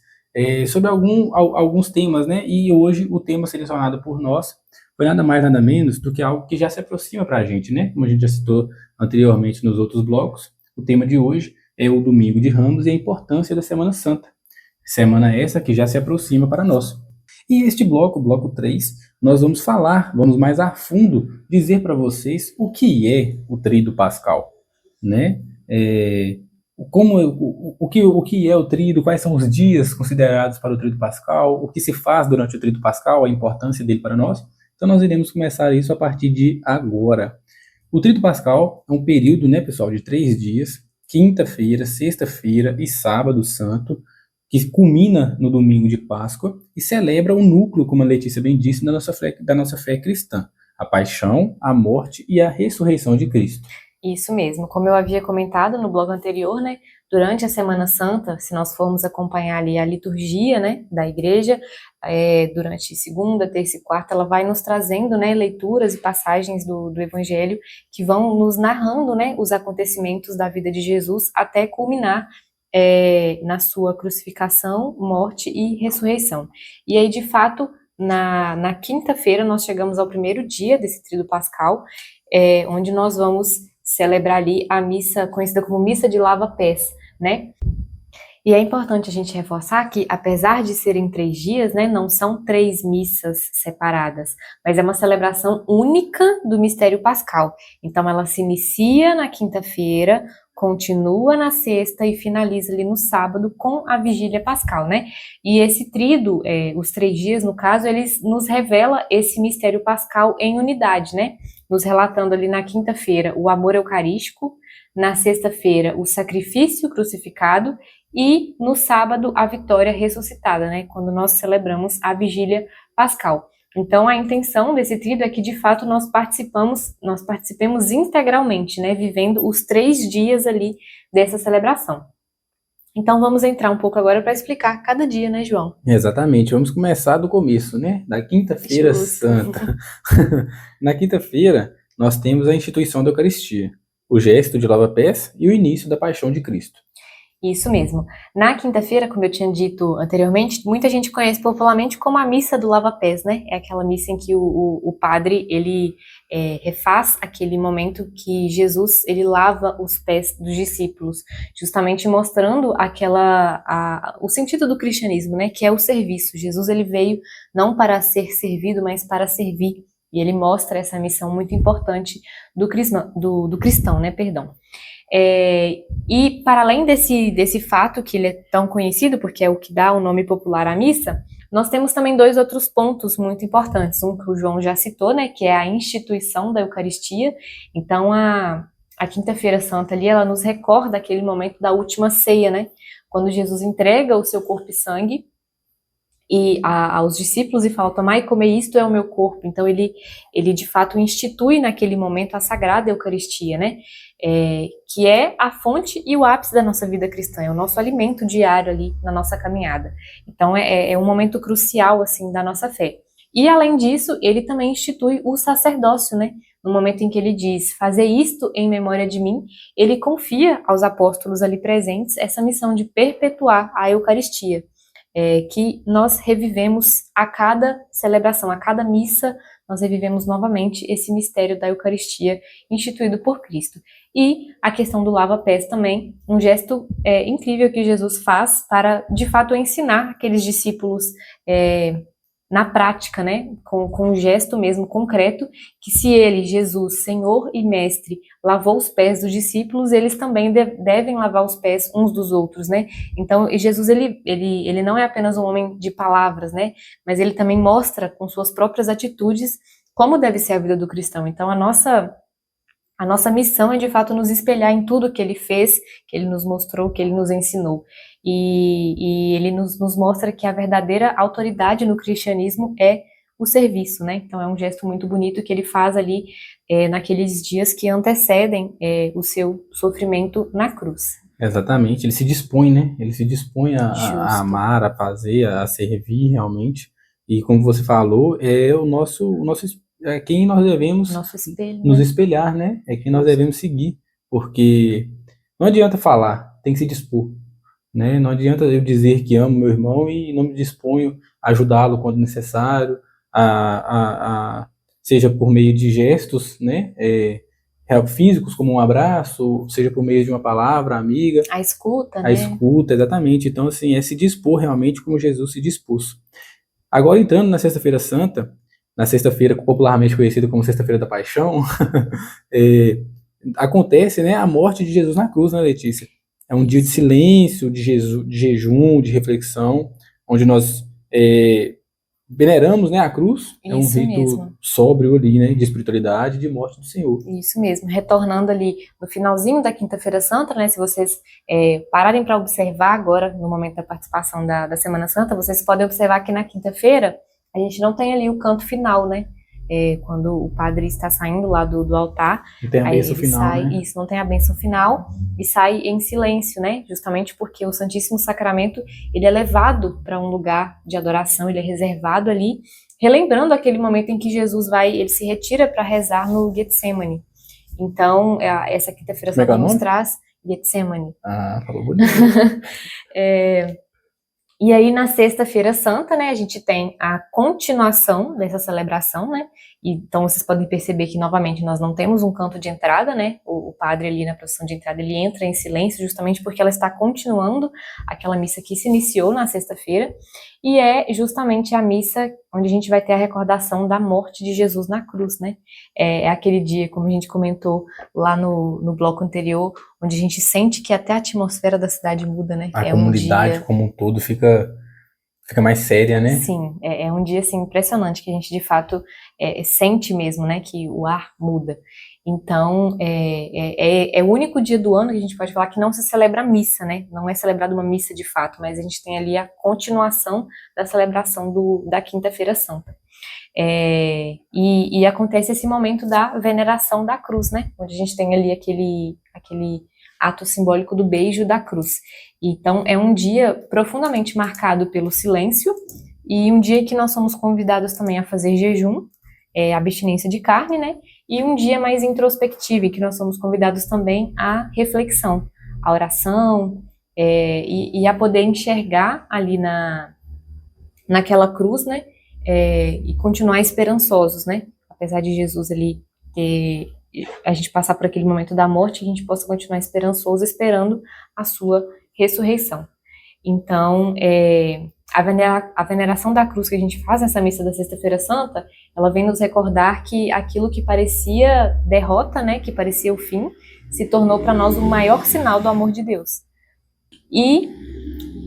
sobre alguns temas, né, e hoje o tema selecionado por nós foi nada mais, nada menos do que algo que já se aproxima para a gente, né, como a gente já citou anteriormente nos outros blocos. O tema de hoje é o Domingo de Ramos e a importância da Semana Santa. Semana essa que já se aproxima para nós. E este bloco, bloco 3, nós vamos mais a fundo, dizer para vocês o que é o Tríduo Pascal, né? O que é o Tríduo, quais são os dias considerados para o Tríduo Pascal, o que se faz durante o Tríduo Pascal, a importância dele para nós. Então nós iremos começar isso a partir de agora. O Tríduo Pascal é um período, né, pessoal, de 3 dias, quinta-feira, sexta-feira e sábado santo, que culmina no domingo de Páscoa e celebra o núcleo, como a Letícia bem disse, da nossa fé cristã, a paixão, a morte e a ressurreição de Cristo. Isso mesmo, como eu havia comentado no blog anterior, né, durante a Semana Santa, se nós formos acompanhar ali a liturgia, né, da igreja, durante segunda, terça e quarta, ela vai nos trazendo, né, leituras e passagens do Evangelho que vão nos narrando, né, os acontecimentos da vida de Jesus até culminar na sua crucificação, morte e ressurreição. E aí, de fato, na quinta-feira, nós chegamos ao primeiro dia desse Tríduo Pascal, onde nós vamos celebrar ali a missa conhecida como Missa de Lava-Pés, né? E é importante a gente reforçar que, apesar de serem 3 dias, né, não são 3 missas separadas, mas é uma celebração única do mistério pascal. Então, ela se inicia na quinta-feira, continua na sexta e finaliza ali no sábado com a vigília pascal, né? E esse tríduo, os 3 dias, no caso, eles nos revela esse mistério pascal em unidade, né? Nos relatando ali na quinta-feira o amor eucarístico, na sexta-feira o sacrifício crucificado e no sábado a vitória ressuscitada, né? Quando nós celebramos a vigília pascal. Então a intenção desse tríduo é que de fato nós participemos integralmente, né? Vivendo os 3 dias ali dessa celebração. Então vamos entrar um pouco agora para explicar cada dia, né, João? Exatamente, vamos começar do começo, né? Da Quinta-feira Santa. Na quinta-feira, nós temos a instituição da Eucaristia, o gesto de lava-pés e o início da paixão de Cristo. Isso mesmo. Na quinta-feira, como eu tinha dito anteriormente, muita gente conhece popularmente como a missa do lava-pés, né? É aquela missa em que o padre, ele refaz aquele momento que Jesus, ele lava os pés dos discípulos, justamente mostrando o sentido do cristianismo, né? Que é o serviço. Jesus, ele veio não para ser servido, mas para servir. E ele mostra essa missão muito importante do cristão, né? Perdão. E para além desse fato que ele é tão conhecido, porque é o que dá o nome popular à missa, nós temos também 2 outros pontos muito importantes. Um que o João já citou, né, que é a instituição da Eucaristia. Então a Quinta-feira Santa ali, ela nos recorda aquele momento da última ceia, né, quando Jesus entrega o seu corpo e sangue aos discípulos e fala: tomai e comei, isto é o meu corpo. Então ele de fato institui naquele momento a Sagrada Eucaristia, né? Que é a fonte e o ápice da nossa vida cristã, é o nosso alimento diário ali na nossa caminhada. Então é um momento crucial assim da nossa fé. E além disso, ele também institui o sacerdócio, né? No momento em que ele diz: fazer isto em memória de mim, ele confia aos apóstolos ali presentes essa missão de perpetuar a Eucaristia. Que nós revivemos a cada celebração, a cada missa, nós revivemos novamente esse mistério da Eucaristia instituído por Cristo. E a questão do lava-pés também, um gesto incrível que Jesus faz para, de fato, ensinar aqueles discípulos na prática, né, com um gesto mesmo concreto, que se ele, Jesus, Senhor e Mestre, lavou os pés dos discípulos, eles também devem lavar os pés uns dos outros, né? Então, Jesus, ele não é apenas um homem de palavras, né, mas ele também mostra com suas próprias atitudes como deve ser a vida do cristão. Então, a nossa missão é, de fato, nos espelhar em tudo que ele fez, que ele nos mostrou, que ele nos ensinou. E ele nos mostra que a verdadeira autoridade no cristianismo é o serviço, né? Então é um gesto muito bonito que ele faz ali naqueles dias que antecedem o seu sofrimento na cruz. Exatamente, ele se dispõe, né? Ele se dispõe a Justo. amar, a fazer, a servir realmente. E como você falou, é é quem nós devemos Nosso espelho, nos né? espelhar, né? É quem nós devemos seguir, porque não adianta falar, tem que se dispor, né? Não adianta eu dizer que amo meu irmão e não me disponho a ajudá-lo quando necessário, seja por meio de gestos, né? Físicos, como um abraço, seja por meio de uma palavra amiga, A escuta, a né? escuta, exatamente. Então, assim, é se dispor realmente como Jesus se dispôs. Agora, entrando na Sexta-feira Santa, na sexta-feira popularmente conhecida como Sexta-feira da Paixão, é, acontece, né, a morte de Jesus na cruz, né, Letícia? É um dia de Isso. silêncio, de jejum, de reflexão, onde nós veneramos, né, a cruz. É um Isso rito mesmo. sóbrio ali, né, de espiritualidade, de morte do Senhor. Isso mesmo, retornando ali no finalzinho da Quinta-feira Santa, né? Se vocês pararem para observar agora, no momento da participação da Semana Santa, vocês podem observar que na quinta-feira a gente não tem ali o canto final, né? Quando o padre está saindo lá do altar, Não tem a aí bênção ele final, sai, né? isso, não tem a bênção final, e sai em silêncio, né? Justamente porque o Santíssimo Sacramento, ele é levado para um lugar de adoração, ele é reservado ali, relembrando aquele momento em que Jesus ele se retira para rezar no Getsemane. Então, essa Quinta-feira Como é que é Santa o nos nome? traz Getsemane. Ah, falou bonito. E aí, na Sexta-feira Santa, né, a gente tem a continuação dessa celebração, né? Então, vocês podem perceber que, novamente, nós não temos um canto de entrada, né? O padre ali na procissão de entrada, ele entra em silêncio justamente porque ela está continuando aquela missa que se iniciou na sexta-feira. E é justamente a missa onde a gente vai ter a recordação da morte de Jesus na cruz, né? É aquele dia, como a gente comentou lá no bloco anterior, onde a gente sente que até a atmosfera da cidade muda, né? A É um comunidade dia, como um todo fica mais séria, né? sim, é um dia assim impressionante que a gente de fato sente mesmo, né? Que o ar muda. Então é o único dia do ano que a gente pode falar que não se celebra a missa, né? Não é celebrada uma missa de fato, mas a gente tem ali a continuação da celebração da Quinta-feira Santa. E acontece esse momento da veneração da cruz, né? Onde a gente tem ali aquele ato simbólico do beijo da cruz. Então, é um dia profundamente marcado pelo silêncio e um dia que nós somos convidados também a fazer jejum, abstinência de carne, né? E um dia mais introspectivo, em que nós somos convidados também à reflexão, à oração, e a poder enxergar ali naquela cruz, né? E continuar esperançosos, né? Apesar de Jesus ali a gente passar por aquele momento da morte, a gente possa continuar esperançoso, esperando a sua ressurreição. Então, a veneração da cruz que a gente faz nessa missa da Sexta-feira Santa, ela vem nos recordar que aquilo que parecia derrota, né, que parecia o fim, se tornou para nós o maior sinal do amor de Deus. E,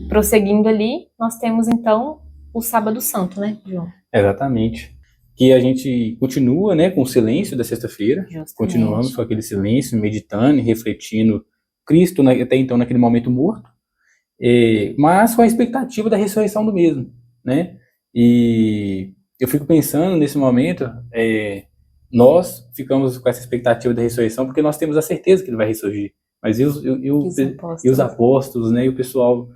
prosseguindo ali, nós temos então o Sábado Santo, né, João? Exatamente. Que a gente continua, né, com o silêncio da sexta-feira. Justamente. Continuamos com aquele silêncio, meditando e refletindo Cristo, até então naquele momento morto, mas com a expectativa da ressurreição do mesmo, né? E eu fico pensando nesse momento, nós ficamos com essa expectativa da ressurreição porque nós temos a certeza que ele vai ressurgir. Mas e os apóstolos, né? E o pessoal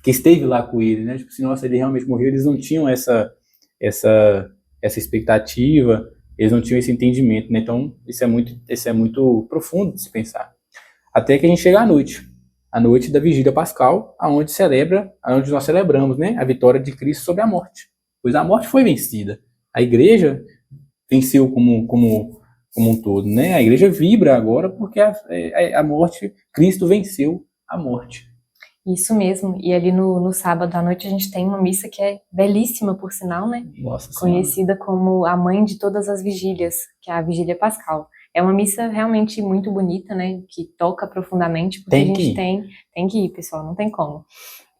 que esteve lá com ele, né? Tipo assim, nossa, ele realmente morreu. Eles não tinham essa expectativa, eles não tinham esse entendimento, né? Então, isso é muito profundo de se pensar. Até que a gente chega à noite da Vigília Pascal, aonde nós celebramos, né, a vitória de Cristo sobre a morte. Pois a morte foi vencida. A igreja venceu como um todo, né? A igreja vibra agora porque a morte, Cristo venceu a morte. Isso mesmo, e ali no sábado à noite a gente tem uma missa que é belíssima, por sinal, né? Nossa Senhora. Conhecida como a mãe de todas as vigílias, que é a Vigília Pascal. É uma missa realmente muito bonita, né? Que toca profundamente, porque a gente tem que ir, pessoal, não tem como.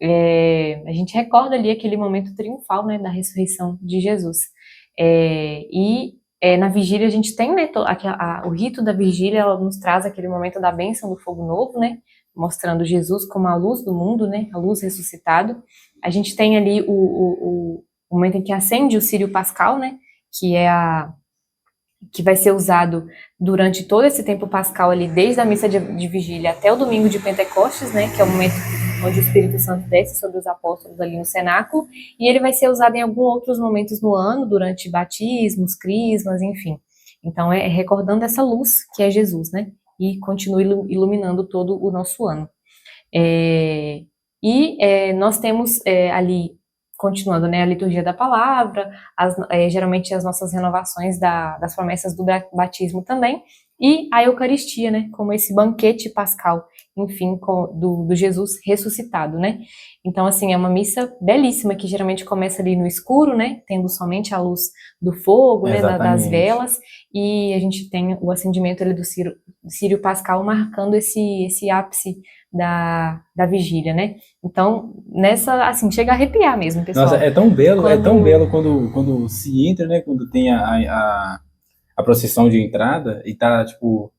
A gente recorda ali aquele momento triunfal, né? Da ressurreição de Jesus. Na vigília a gente tem, né? O rito da vigília, ela nos traz aquele momento da bênção do fogo novo, né? Mostrando Jesus como a luz do mundo, né? A luz ressuscitado. A gente tem ali o momento em que acende o círio pascal, né? Que é que vai ser usado durante todo esse tempo pascal ali, desde a missa de vigília até o domingo de Pentecostes, né, que é o momento onde o Espírito Santo desce sobre os apóstolos ali no cenáculo, e ele vai ser usado em alguns outros momentos no ano, durante batismos, crismas, enfim. Então é recordando essa luz que é Jesus, né, e continua iluminando todo o nosso ano. Nós temos ali, continuando, né, a liturgia da palavra, geralmente as nossas renovações das promessas do batismo também, e a Eucaristia, né, como esse banquete pascal, enfim, do Jesus ressuscitado, né. Então, assim, é uma missa belíssima, que geralmente começa ali no escuro, né, tendo somente a luz do fogo, né, das velas, e a gente tem o acendimento ali do Círio Pascal, marcando esse ápice da vigília, né? Então, assim, chega a arrepiar mesmo, pessoal. Nossa, é tão belo quando se entra, né? Quando tem a procissão de entrada e tá, tipo,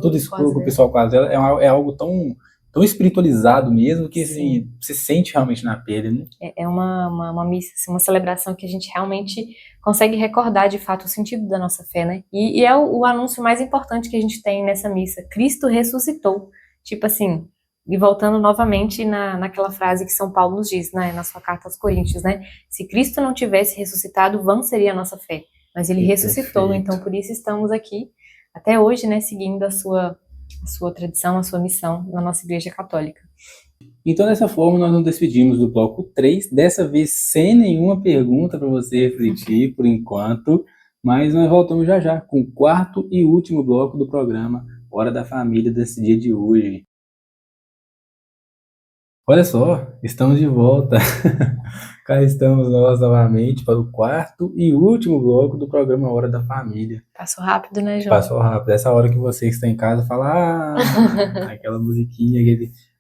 tudo escuro, com o pessoal com as velas, é algo tão espiritualizado mesmo, que, assim, você sente realmente na pele, né? É uma missa, assim, uma celebração que a gente realmente consegue recordar, de fato, o sentido da nossa fé, né? E é o anúncio mais importante que a gente tem nessa missa: Cristo ressuscitou. Tipo assim, e voltando novamente naquela frase que São Paulo nos diz, né, na sua carta aos Coríntios, né? Se Cristo não tivesse ressuscitado, vã seria a nossa fé. Mas ele ressuscitou, então por isso estamos aqui até hoje, né, seguindo a sua tradição, a sua missão na nossa Igreja Católica. Então, dessa forma, nós nos despedimos do bloco 3, dessa vez sem nenhuma pergunta para você refletir, por enquanto, mas nós voltamos já com o quarto e último bloco do programa Hora da Família desse dia de hoje. Olha só, estamos de volta. Cá estamos nós novamente para o quarto e último bloco do programa Hora da Família. Passou rápido, né, João? Passou rápido. Essa hora que você está em casa fala, aquela musiquinha,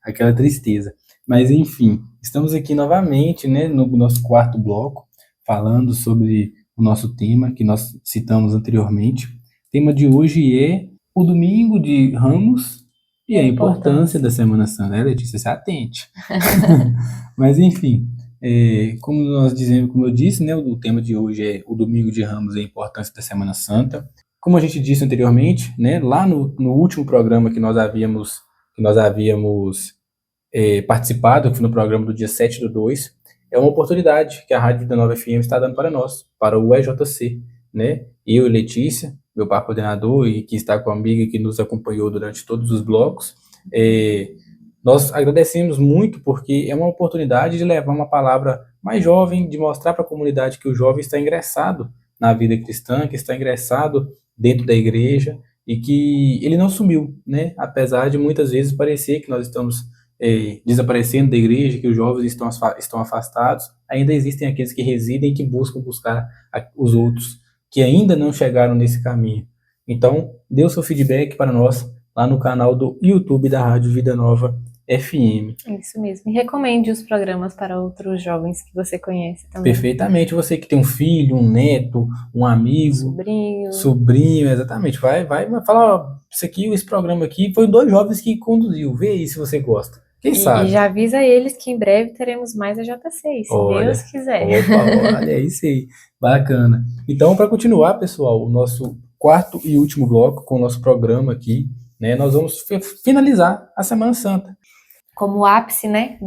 aquela tristeza. Mas enfim, estamos aqui novamente, né, no nosso quarto bloco, falando sobre o nosso tema que nós citamos anteriormente. O tema de hoje é o Domingo de Ramos e a importância da Semana Santa, né, Letícia? Se atente. Mas enfim, como eu disse, né, o tema de hoje é o Domingo de Ramos e a importância da Semana Santa. Como a gente disse anteriormente, né, lá no último programa que nós havíamos participado, que foi no programa do dia 7/2, é uma oportunidade que a Rádio Vida Nova FM está dando para nós, para o EJC, né? Eu e Letícia, meu par coordenador, e que está comigo e que nos acompanhou durante todos os blocos, nós agradecemos muito, porque é uma oportunidade de levar uma palavra mais jovem, de mostrar para a comunidade que o jovem está ingressado na vida cristã, que está ingressado dentro da igreja e que ele não sumiu, né? Apesar de muitas vezes parecer que nós estamos desaparecendo da igreja, que os jovens estão afastados, ainda existem aqueles que residem e que buscar os outros que ainda não chegaram nesse caminho. Então, dê o seu feedback para nós lá no canal do YouTube da Rádio Vida Nova FM. Isso mesmo. E recomende os programas para outros jovens que você conhece também. Perfeitamente. Você que tem um filho, um neto, um amigo, sobrinho, exatamente. Vai falar, ó, esse programa aqui foi 2 jovens que conduziu. Vê aí se você gosta. Quem sabe? E já avisa eles que em breve teremos mais a JC, se Deus quiser. Opa, olha isso aí. Bacana. Então, para continuar, pessoal, o nosso quarto e último bloco com o nosso programa aqui, né, nós vamos finalizar a Semana Santa. Como ápice, né,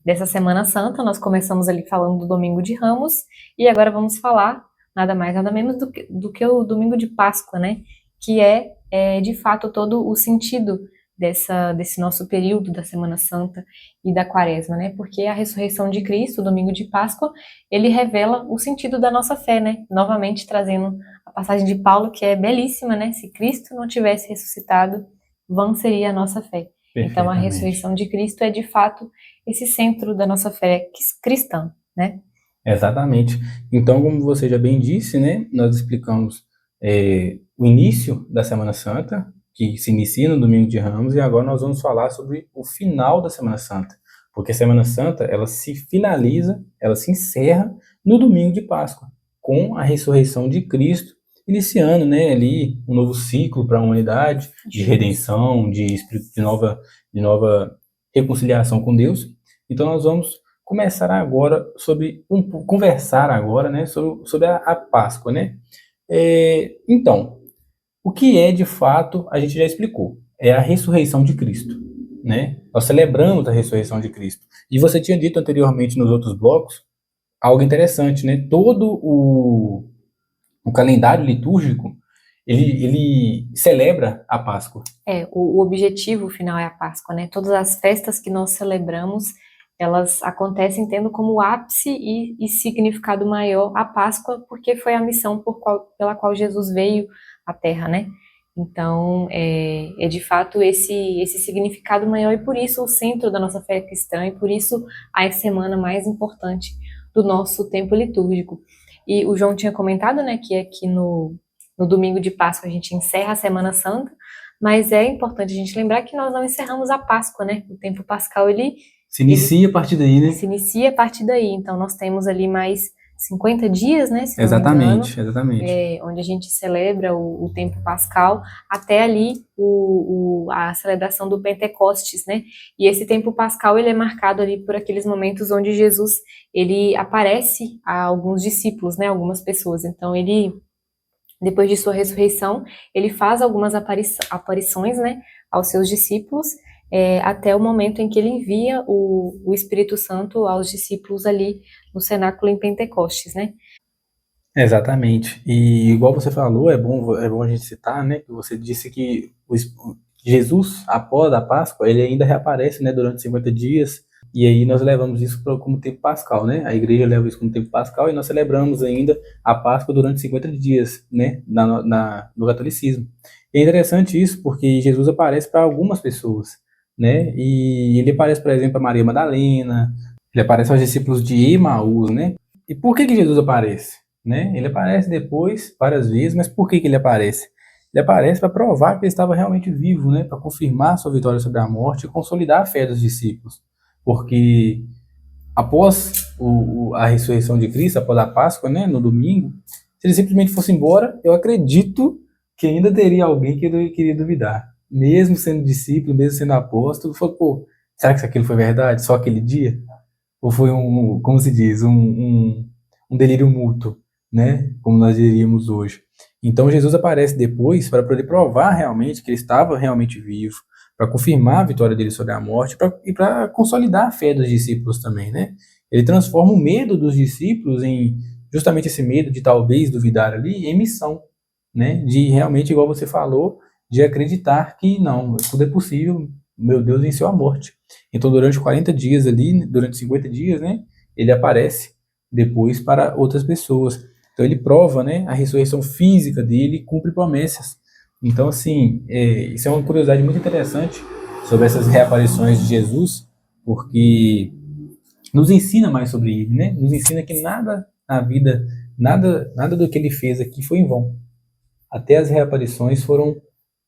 dessa Semana Santa, nós começamos ali falando do Domingo de Ramos, e agora vamos falar nada mais, nada menos do que o Domingo de Páscoa, né, que é de fato todo o sentido desse nosso período da Semana Santa e da Quaresma, né? Porque a ressurreição de Cristo, o Domingo de Páscoa, ele revela o sentido da nossa fé, né? Novamente trazendo a passagem de Paulo, que é belíssima, né? Se Cristo não tivesse ressuscitado, vã seria a nossa fé. Então a ressurreição de Cristo é de fato esse centro da nossa fé cristã, né? Exatamente. Então, como você já bem disse, né? Nós explicamos o início da Semana Santa, que se inicia no Domingo de Ramos, e agora nós vamos falar sobre o final da Semana Santa, porque a Semana Santa, ela se finaliza, ela se encerra no Domingo de Páscoa, com a ressurreição de Cristo, iniciando, né, ali um novo ciclo para a humanidade, de redenção, de nova reconciliação com Deus. Então nós vamos conversar agora, né, sobre a Páscoa, né? Então, o que é de fato, a gente já explicou, é a ressurreição de Cristo, né? Nós celebramos a ressurreição de Cristo. E você tinha dito anteriormente nos outros blocos algo interessante, né? Todo o calendário litúrgico, ele celebra a Páscoa. O objetivo final é a Páscoa, né? Todas as festas que nós celebramos, elas acontecem tendo como ápice e significado maior a Páscoa, porque foi a missão pela qual Jesus veio à Terra, né? Então, é de fato esse significado maior, e por isso o centro da nossa fé cristã, e por isso a semana mais importante do nosso tempo litúrgico. E o João tinha comentado, né, que aqui no domingo de Páscoa a gente encerra a Semana Santa, mas é importante a gente lembrar que nós não encerramos a Páscoa, né? O tempo pascal, ele se inicia a partir daí, né? Se inicia a partir daí. Então, nós temos ali mais 50 dias, né? Se Exatamente, não me engano, exatamente. onde a gente celebra o tempo pascal, até ali a celebração do Pentecostes, né? E esse tempo pascal, ele é marcado ali por aqueles momentos onde Jesus, ele aparece a alguns discípulos, né? Algumas pessoas. Então, ele, depois de sua ressurreição, ele faz algumas aparições, né? Aos seus discípulos, até o momento em que ele envia o Espírito Santo aos discípulos ali no cenáculo em Pentecostes, né? Exatamente. E igual você falou, é bom a gente citar, né, que você disse que Jesus, após a Páscoa, ele ainda reaparece, né, durante 50 dias, e aí nós levamos isso como tempo pascal, né? A igreja leva isso como tempo pascal, e nós celebramos ainda a Páscoa durante 50 dias, né, no catolicismo. E é interessante isso, porque Jesus aparece para algumas pessoas, né? E ele aparece, por exemplo, a Maria Madalena, ele aparece aos discípulos de Emaús, né? E por que Jesus aparece? Né? Ele aparece depois, várias vezes, mas por que ele aparece? Ele aparece para provar que ele estava realmente vivo, né? Para confirmar sua vitória sobre a morte e consolidar a fé dos discípulos. Porque após a ressurreição de Cristo, após a Páscoa, né, no domingo, se ele simplesmente fosse embora, eu acredito que ainda teria alguém que queria duvidar. Mesmo sendo discípulo, mesmo sendo apóstolo, falou, pô, será que isso aquilo foi verdade? Só aquele dia? Ou foi como se diz, um delírio mútuo, né? Como nós diríamos hoje. Então Jesus aparece depois para poder provar realmente que ele estava realmente vivo, para confirmar a vitória dele sobre a morte e para consolidar a fé dos discípulos também, né? Ele transforma o medo dos discípulos em justamente esse medo de talvez duvidar ali em missão, né? De realmente, igual você falou, de acreditar que não, tudo é possível, meu Deus venceu a morte. Então, durante 40 dias ali, durante 50 dias, né, ele aparece depois para outras pessoas. Então, ele prova, né, a ressurreição física dele e cumpre promessas. Então, assim, isso é uma curiosidade muito interessante sobre essas reaparições de Jesus, porque nos ensina mais sobre ele, né? Nos ensina que nada na vida, nada do que ele fez aqui foi em vão. Até as reaparições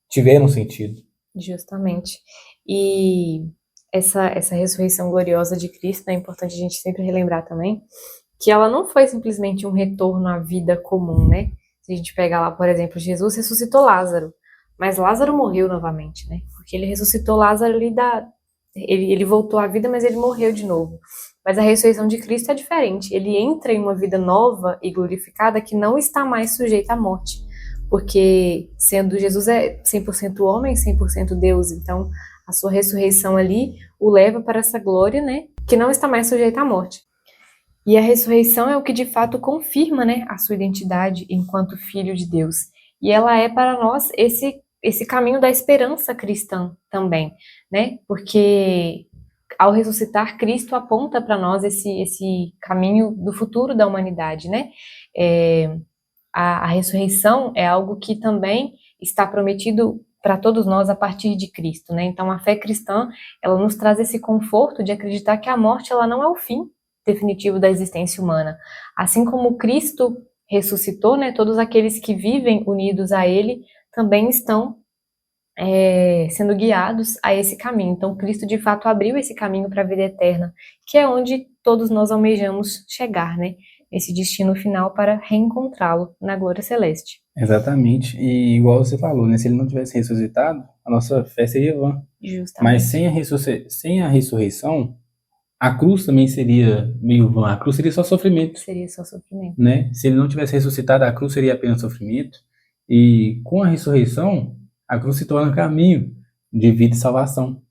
tiveram sentido. Justamente. E essa ressurreição gloriosa de Cristo, é importante a gente sempre relembrar também, que ela não foi simplesmente um retorno à vida comum, né? Se a gente pegar lá, por exemplo, Jesus ressuscitou Lázaro, mas Lázaro morreu novamente, né? Porque ele ressuscitou Lázaro ali ele voltou à vida, mas ele morreu de novo. Mas a ressurreição de Cristo é diferente. Ele entra em uma vida nova e glorificada que não está mais sujeita à morte. Porque sendo Jesus 100% homem, 100% Deus, então a sua ressurreição ali o leva para essa glória, né, que não está mais sujeita à morte. E a ressurreição é o que de fato confirma, né, a sua identidade enquanto filho de Deus. E ela é para nós esse caminho da esperança cristã também, né? Porque ao ressuscitar, Cristo aponta para nós esse caminho do futuro da humanidade, né? A ressurreição é algo que também está prometido para todos nós a partir de Cristo, né? Então a fé cristã, ela nos traz esse conforto de acreditar que a morte ela não é o fim definitivo da existência humana. Assim como Cristo ressuscitou, né? Todos aqueles que vivem unidos a Ele também estão sendo guiados a esse caminho. Então Cristo de fato abriu esse caminho para a vida eterna, que é onde todos nós almejamos chegar, né? Esse destino final para reencontrá-lo na glória celeste. Exatamente. E igual você falou, né? Se ele não tivesse ressuscitado, a nossa fé seria vã. Justamente. Mas sem a ressurreição, A cruz também seria meio vã, a cruz seria só sofrimento, Seria só sofrimento. né? Se ele não tivesse ressuscitado, a cruz seria apenas sofrimento. E com a ressurreição, a cruz se torna caminho de vida e salvação.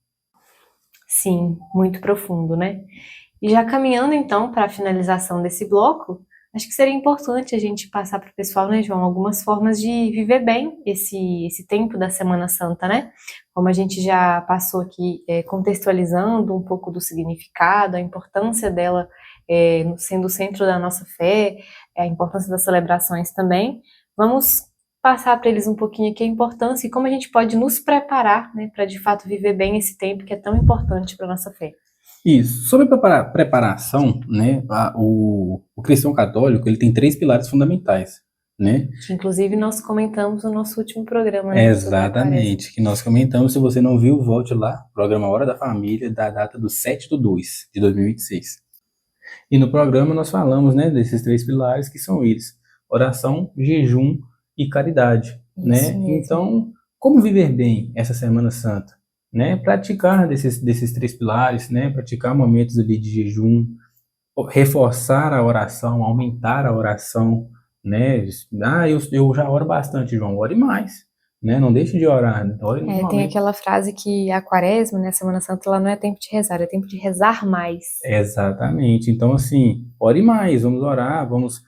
Sim, muito profundo, né? E já caminhando então para a finalização desse bloco, acho que seria importante a gente passar para o pessoal, né, João, algumas formas de viver bem esse tempo da Semana Santa, né? Como a gente já passou aqui contextualizando um pouco do significado, a importância dela sendo o centro da nossa fé, a importância das celebrações também. Vamos passar para eles um pouquinho aqui a importância e como a gente pode nos preparar, né, para de fato viver bem esse tempo que é tão importante para a nossa fé. Isso. Sobre a preparação, né, o cristão católico, ele tem 3 pilares fundamentais, né? Que inclusive nós comentamos no nosso último programa, né, sobre a Quaresma. Exatamente, que nós comentamos. Se você não viu, volte lá, programa Hora da Família, da data do 7/2 de 2026. E no programa nós falamos, né, desses 3 pilares que são eles: oração, jejum e caridade, né? mesmo. Então, como viver bem essa Semana Santa, né? Praticar desses 3 pilares, né? Praticar momentos ali de jejum, reforçar a oração, aumentar a oração, né? Eu já oro bastante, João, ore mais, né? Não deixe de orar, ore Tem normalmente. aquela frase que a Quaresma, né, a Semana Santa, ela não é tempo de rezar, é tempo de rezar mais. Exatamente. Então, assim, ore mais, vamos orar, vamos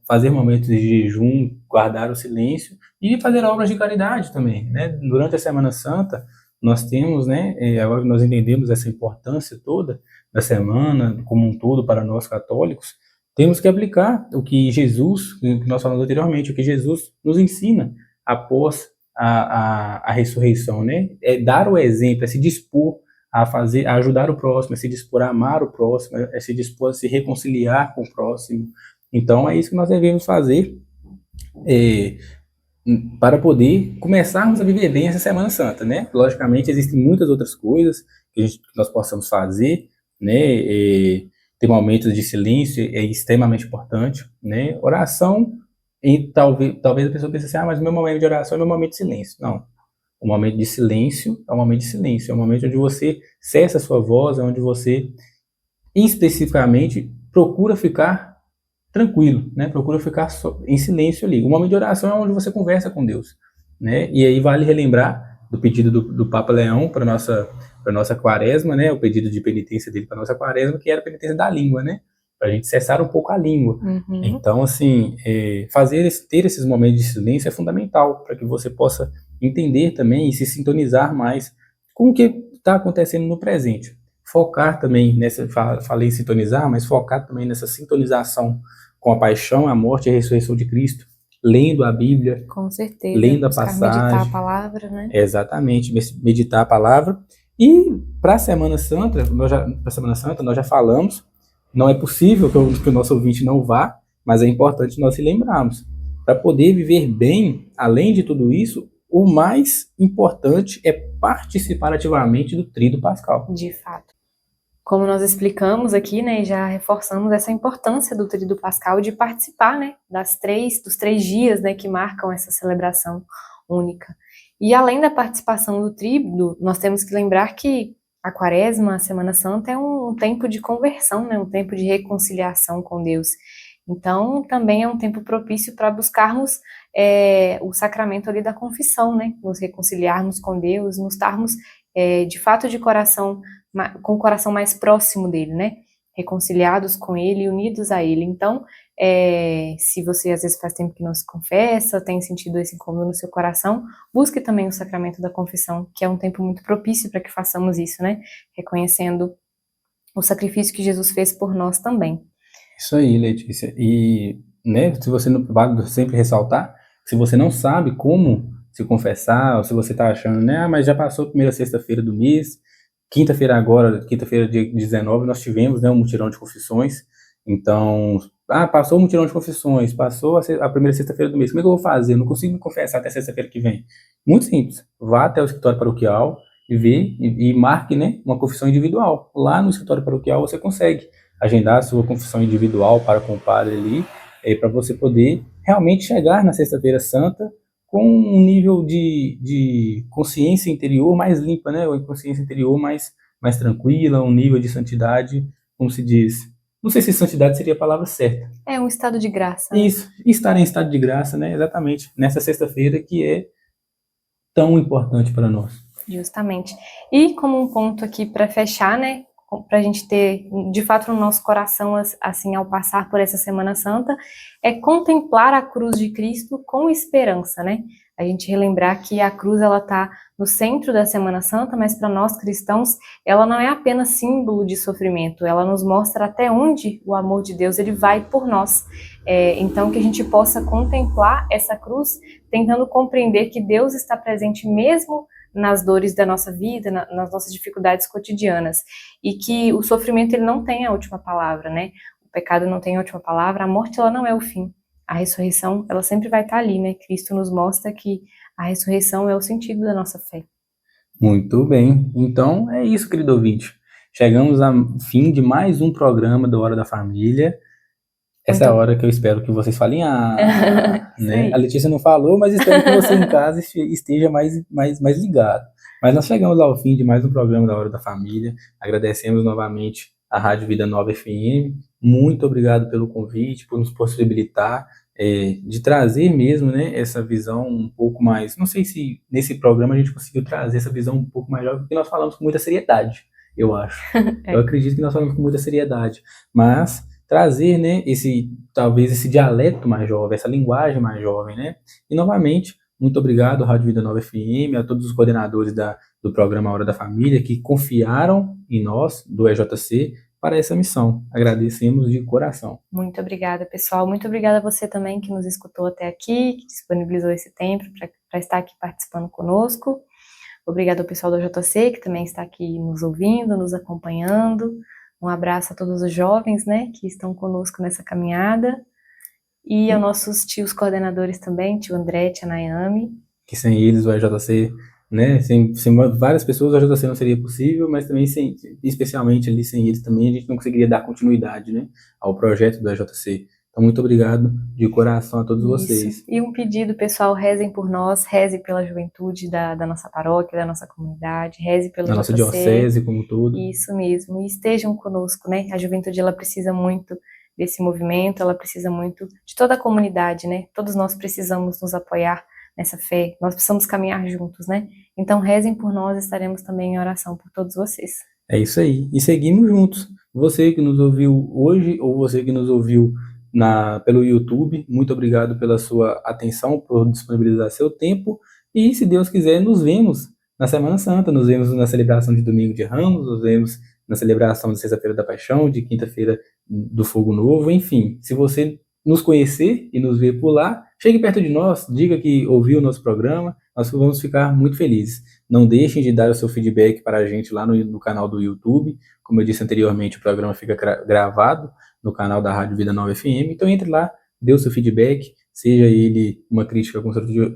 fazer momentos de jejum, guardar o silêncio e fazer obras de caridade também, né? Durante a Semana Santa, nós temos, né, agora que nós entendemos essa importância toda da semana como um todo para nós católicos, temos que aplicar o que Jesus, que nós falamos anteriormente, o que Jesus nos ensina após a ressurreição, né? É dar o exemplo, é se dispor a fazer, a ajudar o próximo, a se dispor a amar o próximo, a se dispor a se reconciliar com o próximo. Então é isso que nós devemos fazer para poder começarmos a viver bem essa Semana Santa, né? Logicamente existem muitas outras coisas que nós possamos fazer, né? Ter momentos de silêncio é extremamente importante, né? Oração, e talvez a pessoa pense assim, mas meu momento de oração é meu momento de silêncio. Não. O momento de silêncio é um momento de silêncio, é um momento onde você cessa a sua voz, é onde você especificamente procura ficar tranquilo, né? Procura ficar em silêncio ali. O momento de oração é onde você conversa com Deus, né? E aí vale relembrar do pedido do Papa Leão para nossa quaresma, né? O pedido de penitência dele para nossa quaresma, que era a penitência da língua, né? Para a gente cessar um pouco a língua. Uhum. Então, assim, ter esses momentos de silêncio é fundamental para que você possa entender também e se sintonizar mais com o que está acontecendo no presente. Focar também falei em sintonizar, mas focar também nessa sintonização com a paixão, a morte e a ressurreição de Cristo, lendo a Bíblia, Com certeza. lendo a Buscar passagem. meditar a palavra, né? Exatamente, meditar a palavra. E para a Semana Santa, nós já falamos, não é possível que o nosso ouvinte não vá, mas é importante nós se lembrarmos. Para poder viver bem, além de tudo isso, o mais importante é participar ativamente do Tríduo Pascal. De fato. Como nós explicamos aqui, né, já reforçamos essa importância do Tríduo Pascal de participar, né, dos 3 dias, né, que marcam essa celebração única. E além da participação do Tríduo, nós temos que lembrar que a Quaresma, a Semana Santa, é um tempo de conversão, né, um tempo de reconciliação com Deus. Então, também é um tempo propício para buscarmos o sacramento ali da confissão, né, nos reconciliarmos com Deus, nos estarmos de fato de coração, com o coração mais próximo dele, né? Reconciliados com ele e unidos a ele. Então, se você às vezes faz tempo que não se confessa, tem sentido esse incômodo no seu coração, busque também o sacramento da confissão, que é um tempo muito propício para que façamos isso, né? Reconhecendo o sacrifício que Jesus fez por nós também. Isso aí, Letícia. E, né, se você não, vale sempre ressaltar, se você não sabe como se confessar, ou se você está achando, né, mas já passou a primeira sexta-feira do mês, quinta-feira dia 19, nós tivemos, né, um mutirão de confissões. Então, passou o mutirão de confissões, passou a primeira sexta-feira do mês, como é que eu vou fazer? Eu não consigo me confessar até sexta-feira que vem. Muito simples, vá até o escritório paroquial e marque, né, uma confissão individual. Lá no escritório paroquial você consegue agendar a sua confissão individual para com o padre ali, para você poder realmente chegar na Sexta-feira Santa com um nível de consciência interior mais limpa, né? Ou consciência interior mais tranquila, um nível de santidade como se diz, não sei se santidade seria a palavra certa. É um estado de graça, né? Isso, estar em estado de graça, né? Exatamente, nessa sexta-feira que é tão importante para nós. Justamente. E como um ponto aqui para fechar, né, para a gente ter, de fato, no nosso coração, assim, ao passar por essa Semana Santa, é contemplar a cruz de Cristo com esperança, né? A gente relembrar que a cruz, ela está no centro da Semana Santa, mas para nós cristãos, ela não é apenas símbolo de sofrimento, ela nos mostra até onde o amor de Deus, ele vai por nós. Então, que a gente possa contemplar essa cruz, tentando compreender que Deus está presente mesmo nas dores da nossa vida, nas nossas dificuldades cotidianas, e que o sofrimento, ele não tem a última palavra, né? O pecado não tem a última palavra, a morte, ela não é o fim. A ressurreição, ela sempre vai estar ali, né? Cristo nos mostra que a ressurreição é o sentido da nossa fé. Muito bem, então é isso, querido ouvinte. Chegamos ao fim de mais um programa da Hora da Família. Essa é a hora que eu espero que vocês falem, né? A Letícia não falou, mas espero que você em casa esteja mais ligado. Mas nós chegamos ao fim de mais um programa da Hora da Família. Agradecemos novamente a Rádio Vida Nova FM. Muito obrigado pelo convite, por nos possibilitar de trazer mesmo, né, essa visão um pouco mais... Não sei se nesse programa a gente conseguiu trazer essa visão um pouco mais jovem, porque nós falamos com muita seriedade, eu acho. Eu acredito que nós falamos com muita seriedade, mas trazer, né, talvez esse dialeto mais jovem, essa linguagem mais jovem, né? E novamente, muito obrigado, Rádio Vida Nova FM, a todos os coordenadores do programa Hora da Família que confiaram em nós, do EJC, para essa missão. Agradecemos de coração. Muito obrigada, pessoal. Muito obrigada a você também que nos escutou até aqui, que disponibilizou esse tempo para estar aqui participando conosco. Obrigada ao pessoal do JC, que também está aqui nos ouvindo, nos acompanhando. Um abraço a todos os jovens, né, que estão conosco nessa caminhada. E aos nossos tios coordenadores também, tio André, tia Nayami. Que sem eles o EJC, né, sem várias pessoas o EJC não seria possível, mas também especialmente ali sem eles também a gente não conseguiria dar continuidade, né, ao projeto do EJC. Então, muito obrigado de coração a todos vocês. E um pedido, pessoal, rezem por nós, rezem pela juventude da nossa paróquia, da nossa comunidade, rezem pelo da nossa diocese como todo. Isso mesmo, e estejam conosco, né? A juventude, ela precisa muito desse movimento, ela precisa muito de toda a comunidade, né? Todos nós precisamos nos apoiar nessa fé, nós precisamos caminhar juntos, né? Então, rezem por nós, estaremos também em oração por todos vocês. É isso aí, e seguimos juntos. Você que nos ouviu hoje, ou você que nos ouviu pelo YouTube, muito obrigado pela sua atenção, por disponibilizar seu tempo, e se Deus quiser, nos vemos na Semana Santa, nos vemos na celebração de Domingo de Ramos, nos vemos na celebração de Sexta-feira da Paixão, de Quinta-feira do Fogo Novo, enfim, se você nos conhecer e nos ver por lá, chegue perto de nós, diga que ouviu o nosso programa, nós vamos ficar muito felizes. Não deixem de dar o seu feedback para a gente lá no canal do YouTube, como eu disse anteriormente, o programa fica gravado no canal da Rádio Vida Nova FM, então entre lá, dê o seu feedback, seja ele uma crítica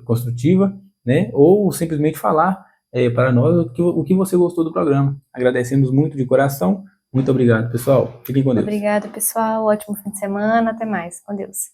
construtiva, né, ou simplesmente falar para nós o que você gostou do programa. Agradecemos muito de coração. Muito obrigado, pessoal. Fiquem com Deus. Obrigada, pessoal. Ótimo fim de semana. Até mais. Com Deus.